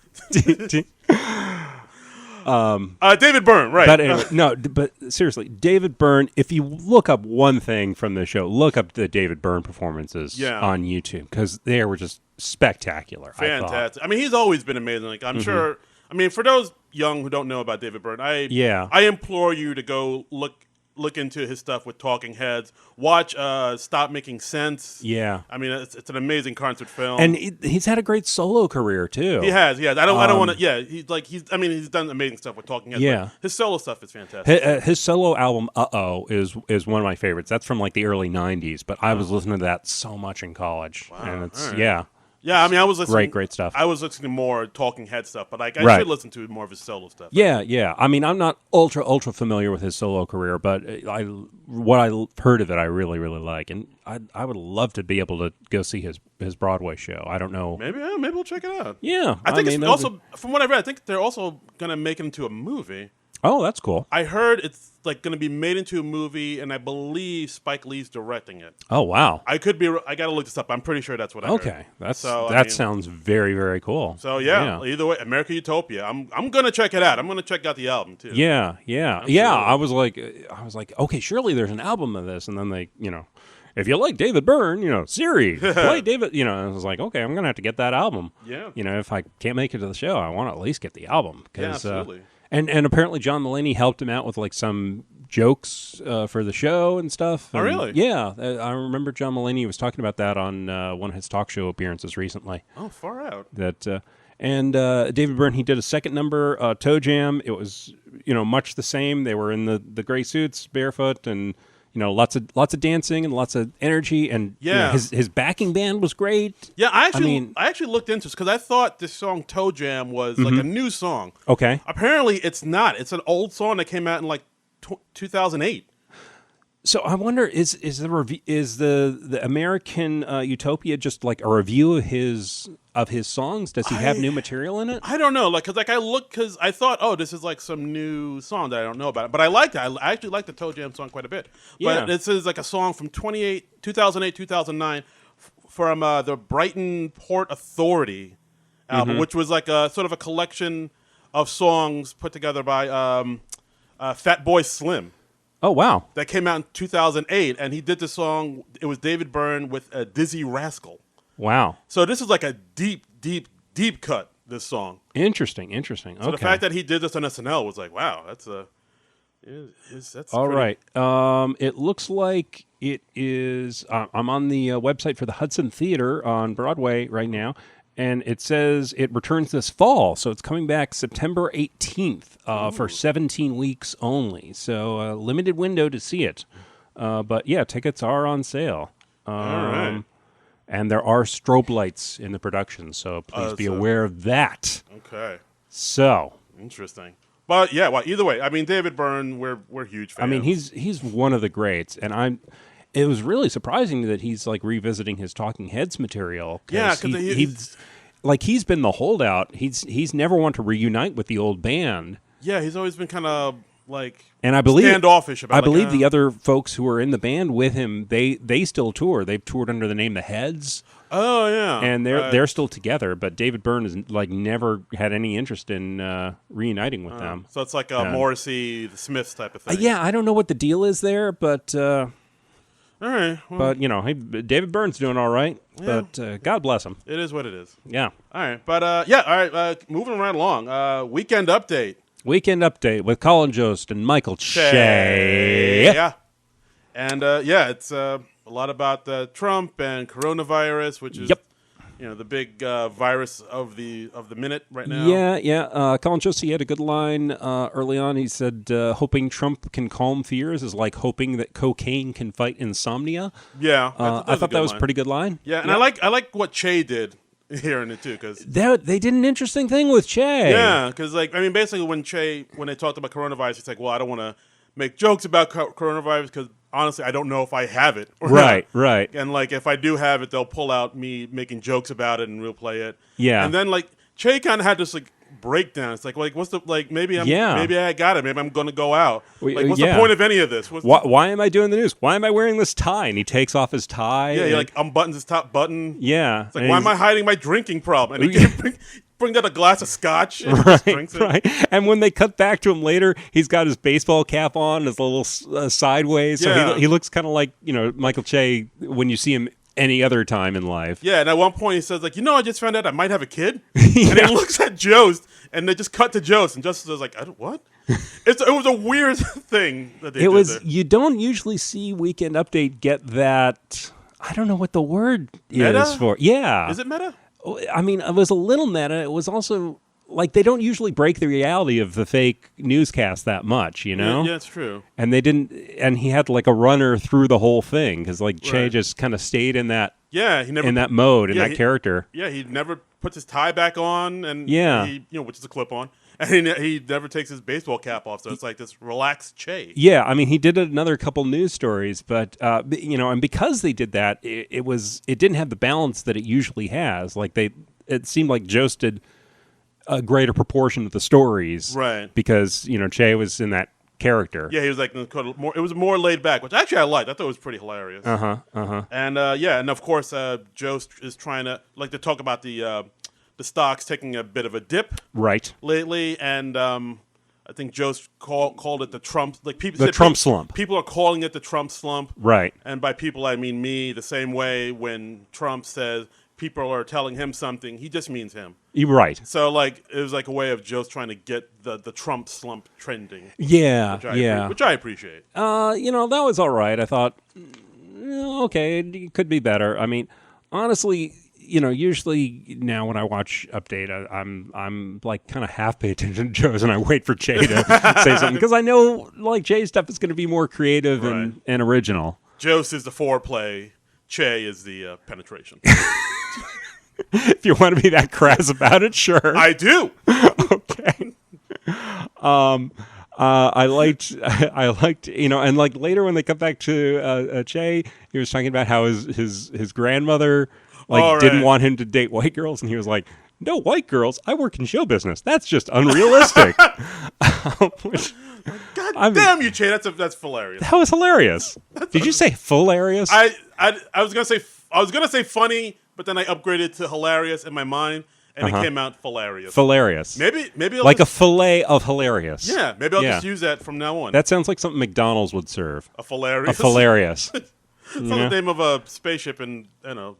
David Byrne, right? But anyway, no, but seriously, David Byrne. If you look up one thing from the show, look up the David Byrne performances on YouTube because they were just spectacular. Fantastic. I mean, he's always been amazing. Like I'm sure. I mean, for those young who don't know about David Byrne, I implore you to go look into his stuff with Talking Heads. Watch Stop Making Sense. Yeah. I mean, it's an amazing concert film. And he's had a great solo career too. He has. I don't want to. Yeah. He's done amazing stuff with Talking Heads. Yeah. His solo stuff is fantastic. His solo album Uh-Oh is one of my favorites. That's from like the early 90s, but I was listening to that so much in college. Wow. And it's Yeah, I mean, I was listening. Great stuff. I was listening to more Talking Head stuff, but I should listen to more of his solo stuff. Yeah. I mean, I'm not ultra familiar with his solo career, but what I heard of it, I really like, and I would love to be able to go see his Broadway show. I don't know. Maybe we'll check it out. Yeah, I think it's also from what I read. I think they're also gonna make it into a movie. Oh, that's cool. I heard it's like going to be made into a movie, and I believe Spike Lee's directing it. Oh, wow. I got to look this up. I'm pretty sure that's what I heard. Okay. That sounds very, very cool. So, either way, America Utopia. I'm going to check it out. I'm going to check out the album, too. Yeah. I was like, okay, surely there's an album of this. And then they, if you like David Byrne, Siri, play David, I was like, okay, I'm going to have to get that album. Yeah. If I can't make it to the show, I want to at least get the album. Yeah, absolutely. And apparently John Mulaney helped him out with like some jokes for the show and stuff. And, oh, really? Yeah. I remember John Mulaney was talking about that on one of his talk show appearances recently. Oh, far out. And David Byrne, he did a second number, Toe Jam. It was, much the same. They were in the gray suits, barefoot, and lots of dancing and lots of energy, and his backing band was great. Yeah, I actually looked into this because I thought this song Toe Jam was like a new song. Okay, apparently it's not. It's an old song that came out in like 2008. So I wonder, is the American Utopia just like a review of his songs? Does he have new material in it? I don't know. Because I thought, oh, this is like some new song that I don't know about. But I liked it. I actually liked the Toe Jam song quite a bit. But this is like a song from 2008, 2009 from the Brighton Port Authority album, which was like a sort of a collection of songs put together by Fatboy Slim. Oh, wow. That came out in 2008, and he did the song. It was David Byrne with Dizzy Rascal. Wow. So this is like a deep cut, this song. Interesting. So the fact that he did this on SNL was like, wow, that's all right. It looks like it is. I'm on the website for the Hudson Theater on Broadway right now, and it says it returns this fall. So it's coming back September 18th for 17 weeks only. So a limited window to see it. But yeah, tickets are on sale. All right. And there are strobe lights in the production, so please be aware of that. Okay. So interesting. But yeah, well, either way, I mean, David Byrne, we're huge fans. I mean, he's one of the greats, and it was really surprising that he's like revisiting his Talking Heads material. Yeah, because he's been the holdout. He's never wanted to reunite with the old band. Yeah, he's always been kind of like standoffish about. I believe the other folks who are in the band with him, they still tour. They've toured under the name The Heads. Oh yeah, and they're still together. But David Byrne has like never had any interest in reuniting with them. So it's like a Morrissey, the Smiths type of thing. Yeah, I don't know what the deal is there, but all right. Well, but hey, David Byrne's doing all right. Yeah. But God bless him. It is what it is. Yeah. All right, but all right. Moving right along. Weekend update. Weekend update with Colin Jost and Michael Che. Yeah. And it's a lot about Trump and coronavirus, which is the big virus of the minute right now. Yeah. Colin Jost, he had a good line early on. He said, hoping Trump can calm fears is like hoping that cocaine can fight insomnia. Yeah. I thought that was a pretty good line. Yeah, and I like what Che did here in it too, because they did an interesting thing with Che. Yeah, because basically when they talked about coronavirus, it's like, well, I don't want to make jokes about coronavirus because honestly, I don't know if I have it. Or right. And like if I do have it, they'll pull out me making jokes about it and we'll play it. Yeah. And then like Che kind of had this like breakdown. It's like what's the maybe I got it. Maybe I'm going to go out. Like what's the point of any of this? Why am I doing the news? Why am I wearing this tie? And he takes off his tie. Yeah, he like unbuttons his top button. Yeah. It's like, why am I hiding my drinking problem? And he bring out a glass of scotch and just drinks it. Right. And when they cut back to him later, he's got his baseball cap on, his little sideways. So he looks kind of like, Michael Che when you see him any other time in life. Yeah, and at one point he says, like, I just found out I might have a kid. And he looks at Jost, and they just cut to Jost, and Jost is like, what? It was a weird thing that they did there. You don't usually see Weekend Update get that, I don't know what the word meta? Is for. Yeah. Is it meta? I mean, it was a little meta. It was also, like, they don't usually break the reality of the fake newscast that much, Yeah, it's true. And they didn't, and he had like a runner through the whole thing because like Che just kind of stayed in that in that mode, in that character. Yeah, he never puts his tie back on, and which is a clip on, and he never takes his baseball cap off. So it's like this relaxed Che. Yeah, I mean, he did another couple news stories, but and because they did that, it didn't have the balance that it usually has. Like it seemed like Jost did a greater proportion of the stories, right? Because Che was in that character. Yeah, he was like more. It was more laid back, which actually I liked. I thought it was pretty hilarious. And and of course, Jost is trying to talk about the stocks taking a bit of a dip, right, lately, and I think Jost called it the Trump slump. People are calling it the Trump slump, right? And by people, I mean me. The same way when Trump says people are telling him something, he just means him. You're right. So it was like a way of Jost trying to get the Trump slump trending. Yeah, which I appreciate. That was all right. I thought, okay, it could be better. I mean, honestly, usually now when I watch Update, I'm like kind of half pay attention to Joe's and I wait for Che to say something because I know like Che's stuff is going to be more creative and original. Jost is the foreplay. Che is the penetration. If you want to be that crass about it, sure. I do. Okay. I liked, and like later when they come back to Che, he was talking about how his grandmother didn't want him to date white girls, and he was like, "No white girls. I work in show business. That's just unrealistic." Damn you, Che! That's hilarious. That was hilarious. Did you say hilarious? I was gonna say funny, but then I upgraded to hilarious in my mind, and it came out hilarious. Hilarious. Maybe like a fillet of hilarious. Yeah, maybe I'll just use that from now on. That sounds like something McDonald's would serve. A hilarious. A hilarious. It's the name of a spaceship in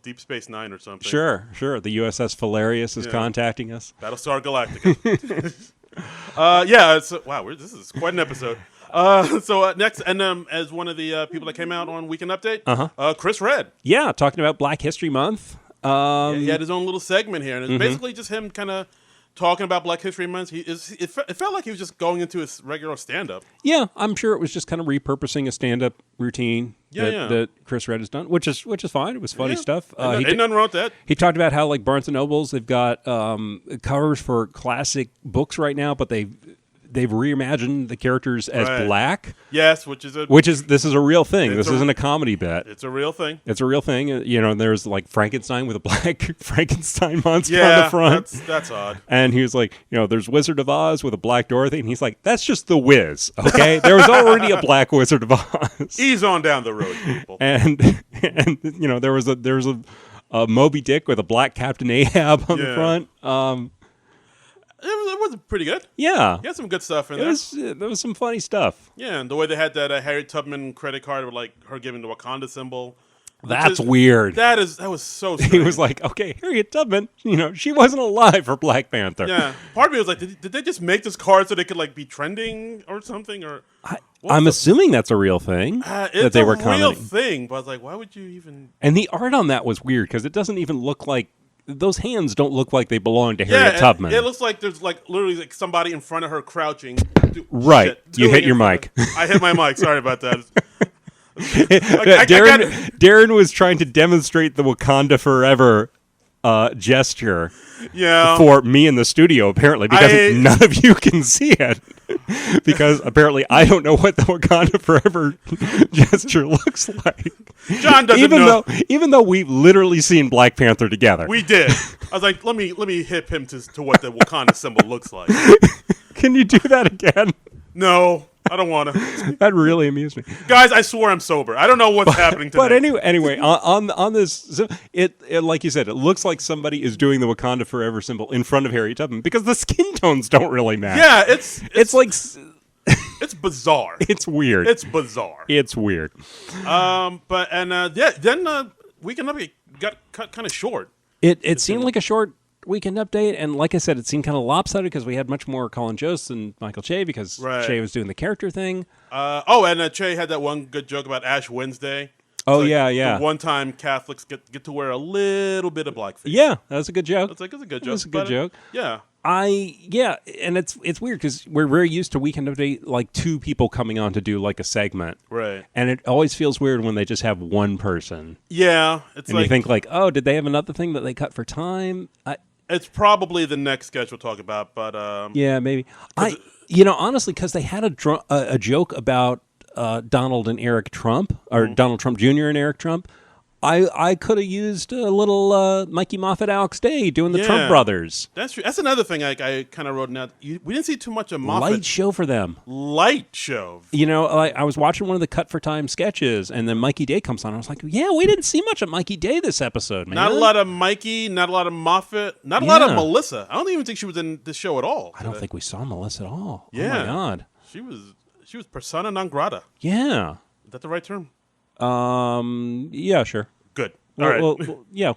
Deep Space Nine or something. Sure. The USS Hilarious is contacting us. Battlestar Galactica. Wow, this is quite an episode. Next, and as one of the people that came out on Weekend Update, Chris Redd. Yeah, talking about Black History Month. He had his own little segment here, and it's basically just him kind of talking about Black History Month. It felt like he was just going into his regular stand-up. Yeah, I'm sure it was just kind of repurposing a stand-up routine that Chris Redd has done, which is fine. It was funny stuff. Ain't nothing wrong with that. He talked about how like Barnes & Nobles, they've got covers for classic books right now, but they've reimagined the characters as black. Yes, this is a real thing. This isn't a comedy bit. It's a real thing. It's a real thing. There's like Frankenstein with a black Frankenstein monster on the front. That's odd. And he was like, there's Wizard of Oz with a black Dorothy, and he's like, that's just the Wiz, okay? There was already a black Wizard of Oz. Ease on down the road, people. And there was a Moby Dick with a black Captain Ahab on the front. It was pretty good. Yeah. He had some good stuff in there. There was some funny stuff. Yeah, and the way they had that Harriet Tubman credit card with like her giving the Wakanda symbol. That's weird. That was so strange. He was like, okay, Harriet Tubman, she wasn't alive for Black Panther. Yeah. Part of me was like, did they just make this card so they could like be trending or something? Or I'm assuming that's a real thing that they were commenting. It's a real thing, but I was like, why would you even... And the art on that was weird because it doesn't even look like... Those hands don't look like they belong to Harriet Tubman. It looks like there's like literally like somebody in front of her crouching. Right. You hit your mic. I hit my mic. Sorry about that. Darren was trying to demonstrate the Wakanda Forever gesture for me in the studio, apparently, because none of you can see it. Because apparently I don't know what the Wakanda Forever gesture looks like. John doesn't know. Even though we've literally seen Black Panther together. We did. I was like, let me hip him to what the Wakanda symbol looks like. Can you do that again? No. I don't want to. That really amused me. Guys, I swear I'm sober. I don't know what's happening tonight. But anyway, on this, it like you said, it looks like somebody is doing the Wakanda Forever symbol in front of Harriet Tubman because the skin tones don't really match. Yeah, it's like it's bizarre. It's weird. It's bizarre. It's weird. Then Weekend Update got cut kind of short. It seemed like a short Weekend Update, and like I said, it seemed kind of lopsided because we had much more Colin Jost than Michael Che because Che was doing the character thing. And Che had that one good joke about Ash Wednesday. Oh, yeah. The one time Catholics get to wear a little bit of blackface. Yeah, that was a good joke. It's a good joke. It's a good joke. Yeah. And it's weird because we're very used to Weekend Update, like two people coming on to do like a segment. Right. And it always feels weird when they just have one person. Yeah. And you think like, oh, did they have another thing that they cut for time? It's probably the next sketch we'll talk about, but... yeah, maybe. Honestly, because they had a joke about Donald and Eric Trump, or Donald Trump Jr. and Eric Trump. I could have used a little Mikey Moffat, Alex Day doing the Trump brothers. That's true. That's another thing I kind of wrote down. We didn't see too much of Moffat. Light show for them. Light show. I was watching one of the Cut for Time sketches, and then Mikey Day comes on. I was like, yeah, we didn't see much of Mikey Day this episode, man. Not a lot of Mikey, not a lot of Moffat, not a lot of Melissa. I don't even think she was in this show at all. I don't think we saw Melissa at all. Yeah. Oh, my God. She was persona non grata. Yeah. Is that the right term? Yeah, sure. Good. All right.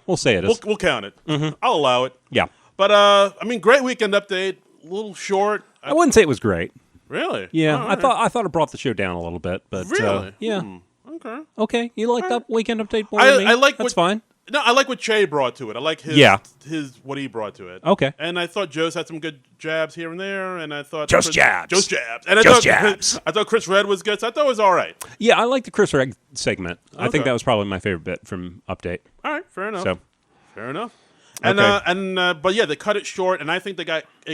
We'll say it is. We'll count it. Mm-hmm. I'll allow it. Yeah. But great Weekend Update. A little short. I wouldn't say it was great. Really? Yeah. Oh, I thought it brought the show down a little bit, but really? Yeah. Okay. Okay. You like that Weekend Update more than me? I like that's fine. No, I like what Che brought to it. I like his what he brought to it. Okay. And I thought Joe's had some good jabs here and there, and I thought jabs. And I thought Chris Red was good, so I thought it was all right. Yeah, I like the Chris Red segment. Okay. I think that was probably my favorite bit from Update. All right, fair enough. Fair enough. And but yeah, they cut it short, and I think it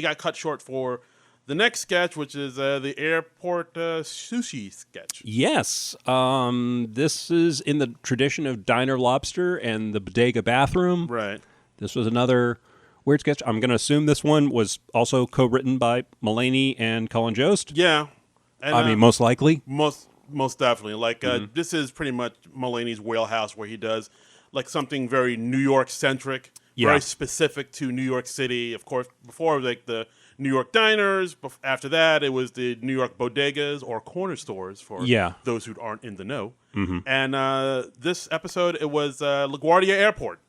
got cut short for the next sketch, which is the airport sushi sketch. Yes. This is in the tradition of Diner Lobster and the Bodega Bathroom. Right. This was another weird sketch. I'm going to assume this one was also co-written by Mulaney and Colin Jost. Yeah. And, most likely. Most definitely. Like, this is pretty much Mulaney's wheelhouse where he does like something very New York-centric, very specific to New York City. Of course, before like the New York diners. After that, it was the New York bodegas or corner stores for those who aren't in the know. Mm-hmm. And this episode, it was LaGuardia Airport.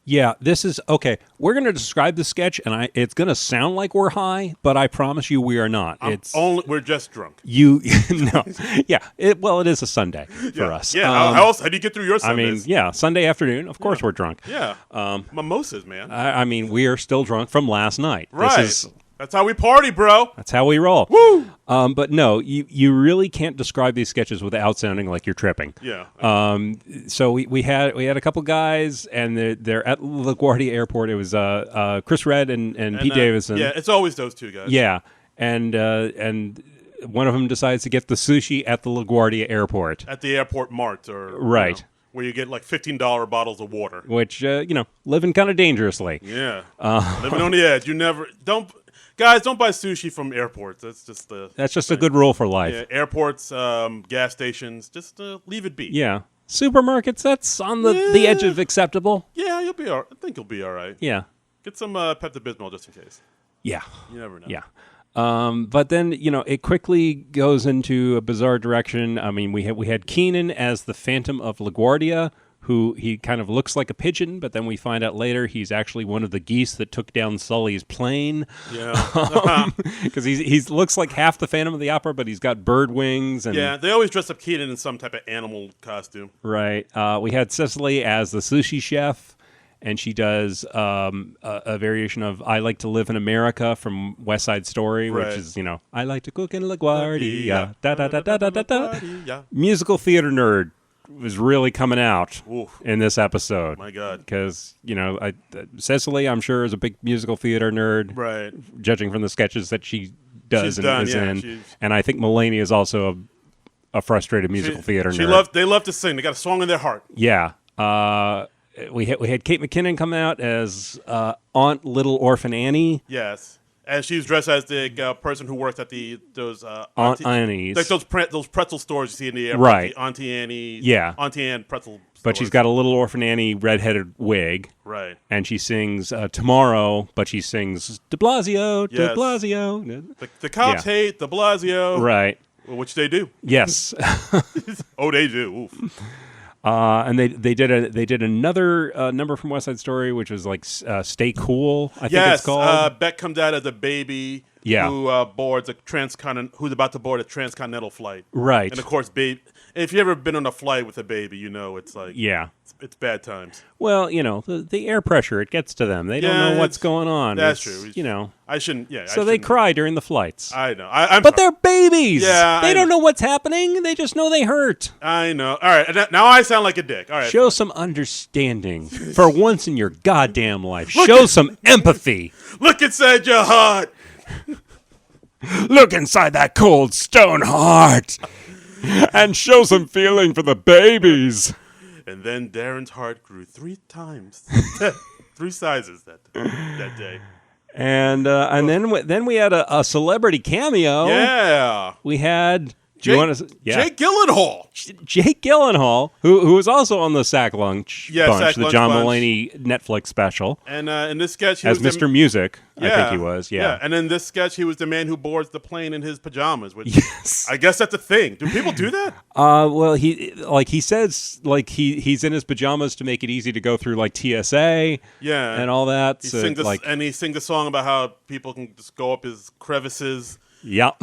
Yeah, this is okay. We're going to describe the sketch, and it's going to sound like we're high, but I promise you, we are not. We're just drunk. No, yeah. It is a Sunday for us. Yeah. How else? How do you get through your Sundays? Sunday afternoon. Of course, we're drunk. Yeah. Mimosas, man. We are still drunk from last night. Right. That's how we party, bro. That's how we roll. Woo! But no, you really can't describe these sketches without sounding like you're tripping. Yeah. So we had a couple guys, and they're at LaGuardia Airport. It was Chris Red and Pete Davidson. Yeah, it's always those two guys. Yeah, and one of them decides to get the sushi at the LaGuardia Airport. At the airport mart, or right. Where you get like $15 bottles of water. Which living kind of dangerously. Yeah. Living on the edge. Guys, don't buy sushi from airports. That's just a good rule for life. Yeah, airports, gas stations, just leave it be. Yeah. Supermarkets, that's on the edge of acceptable. Yeah, you'll be all right. I think you'll be all right. Yeah. Get some Pepto-Bismol just in case. Yeah. You never know. Yeah. But then, it quickly goes into a bizarre direction. I mean, we had Keenan as the Phantom of LaGuardia, who he kind of looks like a pigeon, but then we find out later he's actually one of the geese that took down Sully's plane. Yeah. Because he looks like half the Phantom of the Opera, but he's got bird wings. And yeah, they always dress up Keenan in some type of animal costume. Right. We had Cicely as the sushi chef, and she does a variation of I Like to Live in America from West Side Story, which is, I like to cook in LaGuardia, da-da-da-da-da-da. Musical theater nerd was really coming out in this episode. My God. Because, Cicely, I'm sure, is a big musical theater nerd. Right. Judging from the sketches that she does is in. And I think Mulaney is also a frustrated musical theater nerd. They love to sing. They got a song in their heart. Yeah. We had Kate McKinnon come out as Aunt Little Orphan Annie. Yes. And she's dressed as the person who works at those Aunt Annie's, like those pretzel stores you see in the airport, right? Auntie Annie, Auntie Anne pretzel. But she's got a little Orphan Annie redheaded wig, right? And she sings Tomorrow, but she sings De Blasio, De Blasio. The cops hate De Blasio, right? Which they do. Yes. Oh, they do. Oof. And they did another number from West Side Story, which was like "Stay Cool." I think it's called. Beck comes out as a baby who boards who's about to board a transcontinental flight. Right. And of course, if you've ever been on a flight with a baby, you know it's like it's bad times. Well, the air pressure, it gets to them. They don't know what's going on. That's true. I shouldn't. Yeah. So they cry during the flights. I know. But they're babies. Yeah. They don't know what's happening. They just know they hurt. I know. All right. Now I sound like a dick. All right. Show some understanding for once in your goddamn life. Show some empathy. Look inside your heart. Look inside that cold stone heart. And show some feeling for the babies. And then Darren's heart grew 3 times, 3 sizes that day. And then we had a celebrity cameo. Yeah, we had Jake Gyllenhaal. Jake Gyllenhaal, who was also on the Sack Lunch Bunch, the John Mulaney Netflix special. And in this sketch, he as was Mr. Music, I think he was. Yeah. And in this sketch, he was the man who boards the plane in his pajamas. Which I guess that's a thing. Do people do that? Well, he says he's in his pajamas to make it easy to go through like TSA. Yeah, and all that. He sings a song about how people can just go up his crevices. Yep.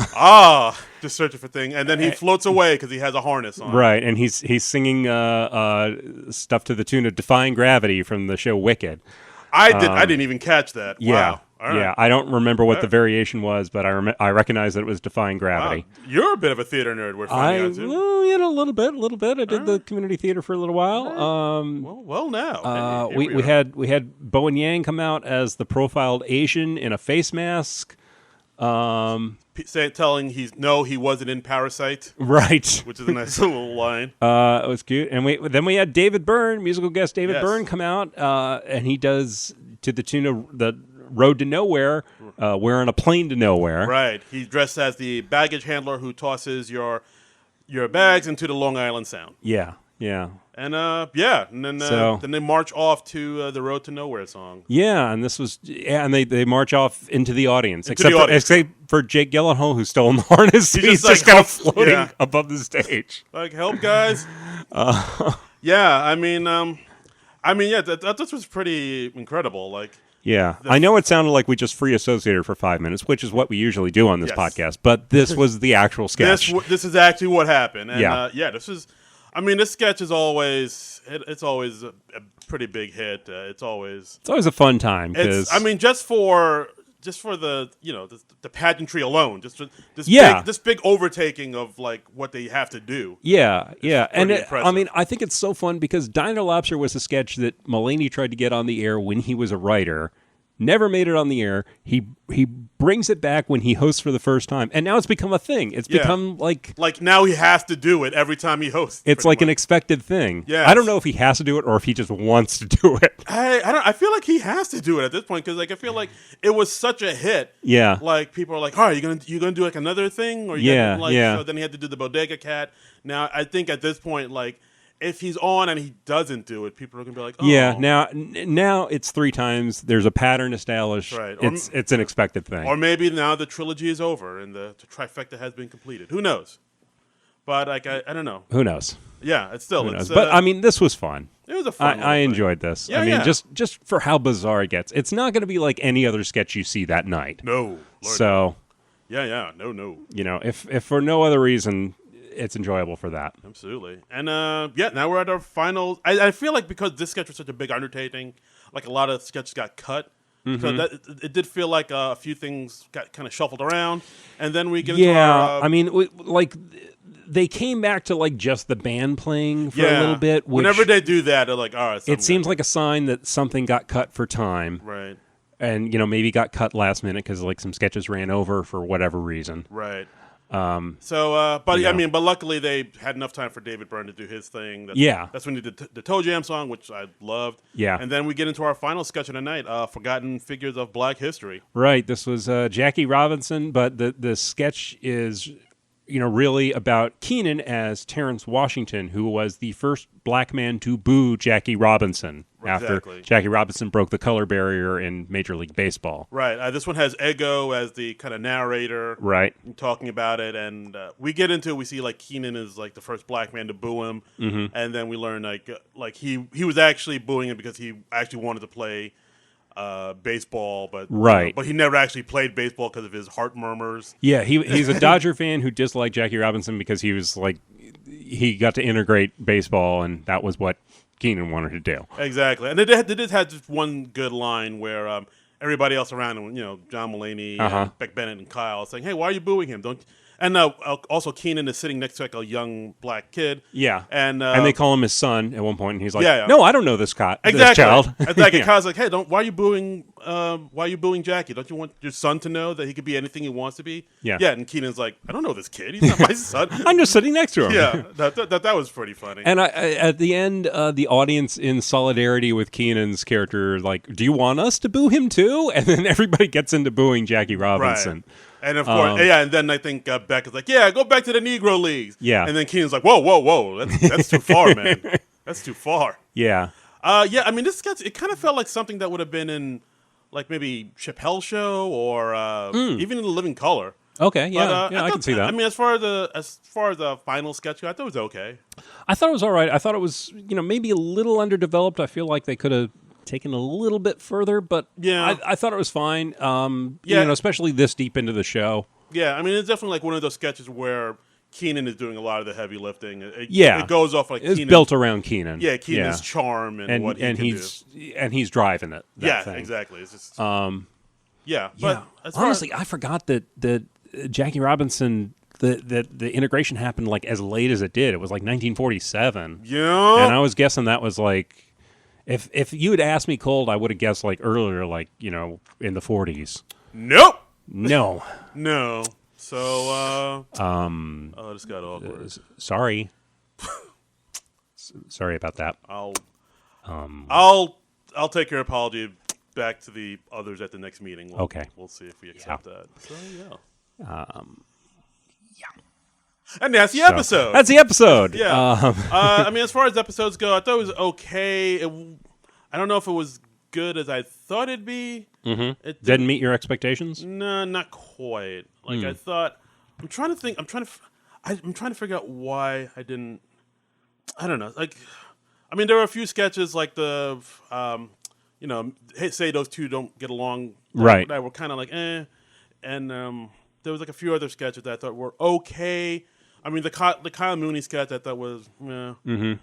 Just searching for things, and then he floats away because he has a harness on. Right, and he's singing stuff to the tune of "Defying Gravity" from the show Wicked. I didn't even catch that. Yeah, wow. All right. Yeah. I don't remember what the variation was, but I recognize that it was "Defying Gravity." Wow. You're a bit of a theater nerd. We're finding out too. Well, a little bit. I did the community theater for a little while. Now we had Bowen Yang come out as the profiled Asian in a face mask. Telling he wasn't in Parasite, right? Which is a nice little line. It was cute, and we had David Byrne, musical guest David Byrne, come out, and he does to the tune of the Road to Nowhere. We're on a plane to nowhere. Right. He's dressed as the baggage handler who tosses your bags into the Long Island Sound. Yeah. And then they march off to the Road to Nowhere song. Yeah, and this was and they march off into the audience, except for Jake Gyllenhaal, who's still in the harness. He's just kind of floating above the stage. Like, help, guys. That was pretty incredible. Like, yeah, I know it sounded like we just free associated for 5 minutes, which is what we usually do on this podcast. But this was the actual sketch. This is actually what happened. And, this is. I mean, this sketch is always a pretty big hit. It's always a fun time. Just for the the pageantry alone, this big overtaking of like what they have to do. Yeah, and I think it's so fun because Diner Lobster was a sketch that Mulaney tried to get on the air when he was a writer. Never made it on the air. He brings it back when he hosts for the first time, and now it's become a thing. It's become like now he has to do it every time he hosts. It's like an expected thing. Yeah, I don't know if he has to do it or if he just wants to do it. I feel like he has to do it at this point because I feel like it was such a hit. Yeah, like people are like, "All right, you gonna do like another thing?" Or So then he had to do the Bodega Cat. Now I think at this point, like, if he's on and he doesn't do it, people are going to be like, oh. Yeah, now it's 3 times. There's a pattern established. Right. It's an expected thing. Or maybe now the trilogy is over and the trifecta has been completed. Who knows? But I don't know. Who knows? Yeah, it's still. But this was fun. It was a fun I enjoyed this. Yeah, just for how bizarre it gets. It's not going to be like any other sketch you see that night. No. Lord, so. No. If for no other reason, it's enjoyable for that. Absolutely. And now we're at our final. I feel like because this sketch was such a big undertaking, like a lot of sketches got cut. Mm-hmm. So it did feel like a few things got kind of shuffled around, and then we get into our, they came back to like just the band playing for a little bit. Whenever they do that, they're like, all right. It seems like a sign that something got cut for time. Right. And maybe got cut last minute because like some sketches ran over for whatever reason. Right. But luckily they had enough time for David Byrne to do his thing. That's when he did the Toe Jam song, which I loved. Yeah. And then we get into our final sketch of the night, Forgotten Figures of Black History. Right. This was Jackie Robinson, but the sketch is, really about Keenan as Terrence Washington, who was the first black man to boo Jackie Robinson after Jackie Robinson broke the color barrier in Major League Baseball. Right. This one has Ego as the kind of narrator. Right. Talking about it. And we get into it. We see like Keenan is like the first black man to boo him. Mm-hmm. And then we learn like he was actually booing him because he actually wanted to play baseball, but but he never actually played baseball because of his heart murmurs. Yeah, he's a Dodger fan who disliked Jackie Robinson because he was like he got to integrate baseball, and that was what Keenan wanted to do. Exactly, and they did have just one good line where everybody else around him, John Mulaney, Beck Bennett, and Kyle, saying, "Hey, why are you booing him? Don't." And also Keenan is sitting next to like a young black kid. Yeah, and they call him his son at one point, and he's like, yeah. "No, I don't know this child." Exactly. Kyle's like, "Hey, why are you booing Jackie? Don't you want your son to know that he could be anything he wants to be?" Yeah. And Keenan's like, "I don't know this kid. He's not my son. I'm just sitting next to him." Yeah, that was pretty funny. And at the end, the audience, in solidarity with Keenan's character, like, "Do you want us to boo him too?" And then everybody gets into booing Jackie Robinson. Right. And of course, and then I think Beck is like, "Yeah, go back to the Negro Leagues." Yeah. And then Keenan's like, "Whoa, that's too far, man. That's too far." Yeah. I mean, this sketch, it kind of felt like something that would have been in, like, maybe Chappelle's Show or even in The Living Color. Okay, yeah, But, I can see that. I mean, as far as the final sketch, I thought it was okay. I thought it was all right. I thought it was, maybe a little underdeveloped. I feel like they could have taken a little bit further, but I thought it was fine. Especially this deep into the show. Yeah, I mean, it's definitely like one of those sketches where Keenan is doing a lot of the heavy lifting. It goes off like it's built around Keenan. Yeah, Keenan's charm and what he can do. And he's driving it. Thing. Exactly. It's just but honestly, I forgot that Jackie Robinson. The integration happened like as late as it did. It was like 1947. Yeah, and I was guessing that was like. If you had asked me cold, I would have guessed like earlier, like, in the 40s. Nope. No. No. So, this got awkward. Sorry. Sorry about that. I'll take your apology back to the others at the next meeting. Okay. We'll see if we accept that. So, yeah. Yeah. And that's the episode. That's the episode. Yeah. I mean, as far as episodes go, I thought it was okay. I don't know if it was good as I thought it'd be. Mm-hmm. It didn't meet your expectations? No, not quite. Like I thought. I'm trying to think. I'm trying to figure out why I didn't. I don't know. Like, I mean, there were a few sketches like the, hey, say those two don't get along. Right. That were kind of like, eh. And there was like a few other sketches that I thought were okay. I mean, the Kyle Mooney sketch I thought was, it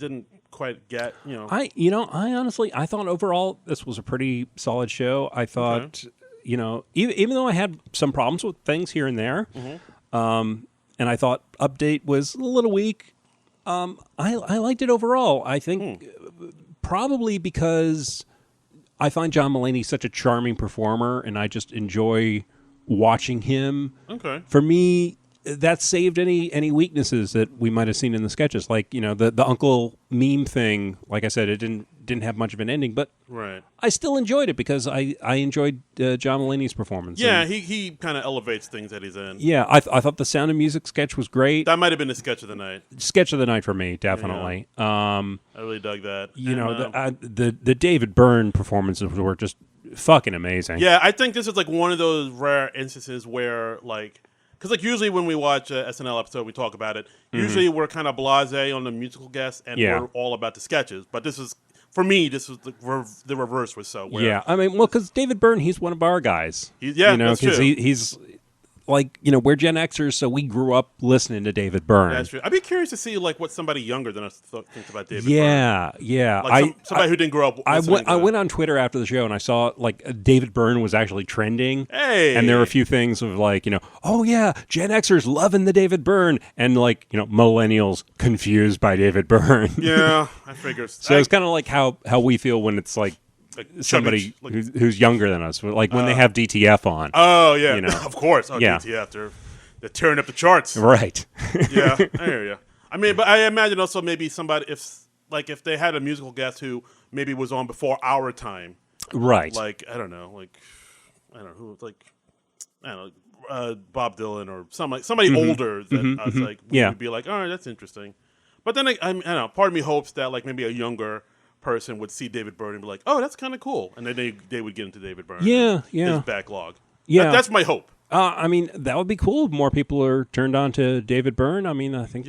didn't quite get, I honestly, I thought overall this was a pretty solid show. I thought, even though I had some problems with things here and there, and I thought Update was a little weak, I liked it overall. I think probably because I find John Mulaney such a charming performer, and I just enjoy watching him. Okay. For me, that saved any weaknesses that we might have seen in the sketches, like the uncle meme thing. Like I said, it didn't have much of an ending, but right. I still enjoyed it because I enjoyed John Mulaney's performance. Yeah, he kind of elevates things that he's in. Yeah, I thought the Sound of Music sketch was great. That might have been the sketch of the night. Sketch of the night for me, definitely. Yeah. I really dug that. The David Byrne performances were just fucking amazing. Yeah, I think this is like one of those rare instances where like. Because like usually when we watch an SNL episode, we talk about it. Usually we're kind of blasé on the musical guests, and we're all about the sketches. But this is, for me, the reverse was so. Yeah, I mean, well, because David Byrne, he's one of our guys. That's true. He's like, we're Gen Xers, so we grew up listening to David Byrne. That's true. I'd be curious to see like what somebody younger than us thinks about David Byrne. Yeah. Like somebody who didn't grow up. I went on Twitter after the show and I saw like David Byrne was actually trending. Hey, and there were a few things of like oh yeah, Gen Xers loving the David Byrne, and like millennials confused by David Byrne. Yeah, I figured. So it's kind of like how we feel when it's like somebody who's younger than us, like when they have DTF on. Oh yeah, of course. Oh, yeah. DTF, They're tearing up the charts. Right. Yeah, I hear you. I mean, but I imagine also maybe somebody if they had a musical guest who maybe was on before our time. Right. Like I don't know who Bob Dylan or somebody older than us. Like we would be like, all right, that's interesting. But then I don't know. Part of me hopes that like maybe a younger person would see David Byrne and be like, oh, that's kind of cool, and then they would get into David Byrne. His backlog. Yeah, that's my hope. I mean, that would be cool if more people are turned on to David Byrne. I mean, I think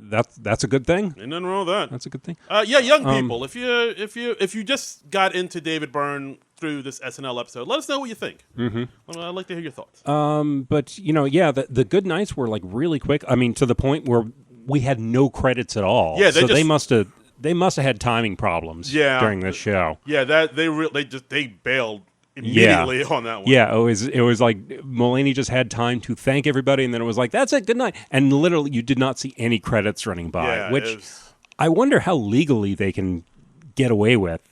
that's a good thing. Ain't nothing wrong with that. That's a good thing. Young people, if you just got into David Byrne through this SNL episode, let us know what you think. Mm-hmm. I'd like to hear your thoughts. But the good nights were like really quick. I mean, to the point where we had no credits at all. Yeah, they must have had timing problems. During this show. Yeah, that they bailed immediately on that one. Yeah, it was like Mulaney just had time to thank everybody, and then it was like, that's it, good night. And literally, you did not see any credits running by, which I wonder how legally they can get away with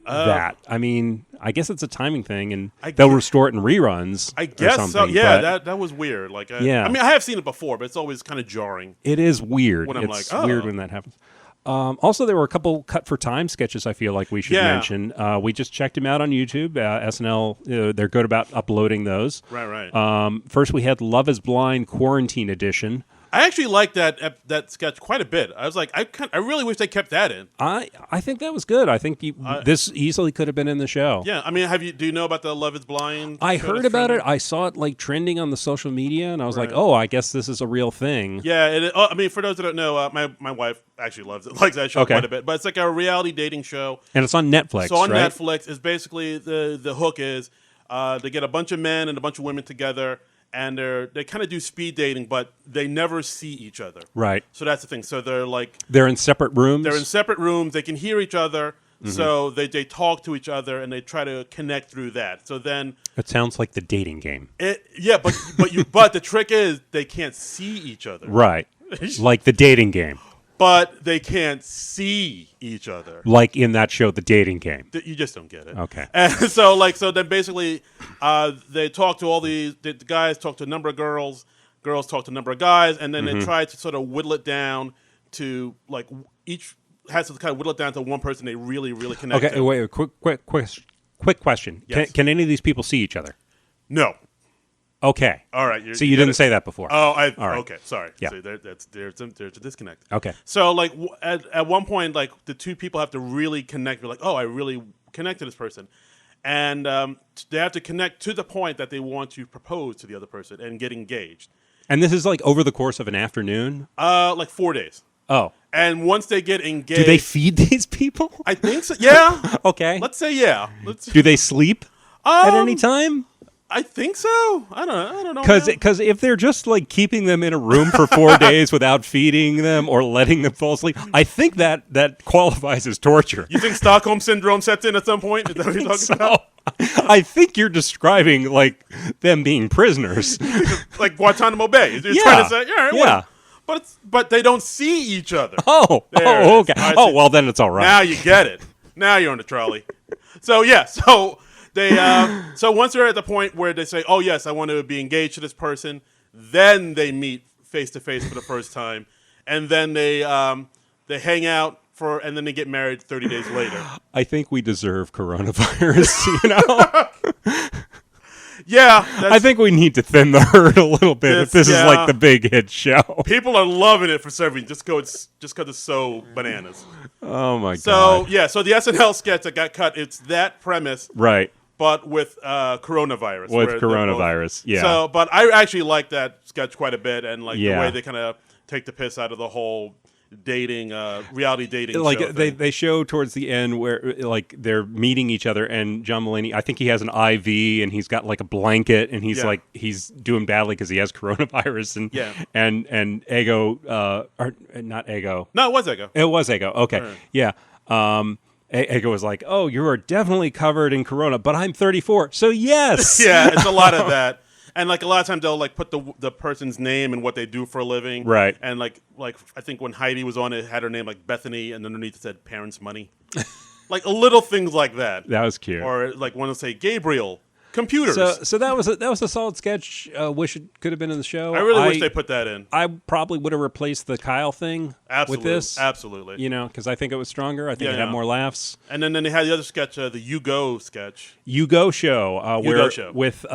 that. I mean, I guess it's a timing thing, and they'll restore it in reruns. I guess so. Yeah, that was weird. Like, I mean, I have seen it before, but it's always kind of jarring. It is weird. When it's weird when that happens. Also, there were a couple cut for time sketches I feel like we should mention. We just checked them out on YouTube. SNL, they're good about uploading those. Right. First, we had Love is Blind Quarantine Edition. I actually liked that sketch quite a bit. I was like, I really wish they kept that in. I think that was good. I think this easily could have been in the show. Yeah, I mean, do you know about the Love is Blind? I heard about it. I saw it like trending on the social media, and I was like, oh, I guess this is a real thing. Yeah, I mean, for those that don't know, my wife actually loves it, likes that show quite a bit. But it's like a reality dating show, and it's on Netflix. So on Netflix, is basically the hook is they get a bunch of men and a bunch of women together. And they kind of do speed dating, but they never see each other. Right. So that's the thing. So they're in separate rooms. They're in separate rooms. They can hear each other. Mm-hmm. So they talk to each other and they try to connect through that. So then it sounds like the dating game. But the trick is they can't see each other. Right. Like the dating game. But they can't see each other. Like in that show, The Dating Game. You just don't get it. Okay. And so then basically they talk to the guys talk to a number of girls talk to a number of guys, and then they try to sort of whittle it down to like each has to kind of whittle it down to one person they really, really connect to. Okay, wait, quick question. Yes. Can any of these people see each other? No. Okay. All right. So you didn't say that before. Oh, all right. Okay. Sorry. Yeah. So there's a disconnect. Okay. So like at one point, like the two people have to really connect. They're like, oh, I really connect to this person, and they have to connect to the point that they want to propose to the other person and get engaged. And this is like over the course of an afternoon. Like 4 days. Oh. And once they get engaged, do they feed these people? I think so. Yeah. Okay. Let's say yeah. Do they sleep at any time? I think so. I don't know. Because if they're just like keeping them in a room for 4 days without feeding them or letting them fall asleep, I think that qualifies as torture. You think Stockholm syndrome sets in at some point? Is that what you're talking about? I think you're describing like them being prisoners, like Guantanamo Bay. You're trying to say, all right, yeah. But they don't see each other. Oh, okay. Well, then it's all right. Now you get it. Now you're on the trolley. So they so once they're at the point where they say, "Oh yes, I want to be engaged to this person," then they meet face to face for the first time, and then they hang out and then they get married 30 days later. I think we deserve coronavirus, you know. Yeah, I think we need to thin the herd a little bit if this is like the big hit show. People are loving it for some reason, just because it's so bananas. Oh my god! So the SNL sketch that got cut, it's that premise, right? But with coronavirus. With coronavirus, yeah. So, but I actually like that sketch quite a bit, and like the way they kind of take the piss out of the whole dating, reality dating. Like show they show towards the end where like they're meeting each other, and John Mulaney, I think he has an IV, and he's got like a blanket, and he's like he's doing badly because he has coronavirus, and Ego, or not Ego. No, it was Ego. It was Ego. Okay, yeah. Ego was like, "Oh, you are definitely covered in corona, but I'm 34, so yes." Yeah, it's a lot of that. And like a lot of times they'll like put the person's name and what they do for a living, right? And like I think when Heidi was on it had her name like Bethany, and underneath it said parents' money, like little things like that. That was cute. Or like one will say Gabriel, Computers. So that was a solid sketch. Wish it could have been in the show. I really wish they put that in. I probably would have replaced the Kyle thing with this. Absolutely. Because I think it was stronger. I think it had more laughs. And then they had the other sketch, the You Go sketch. You Go Show. Show. With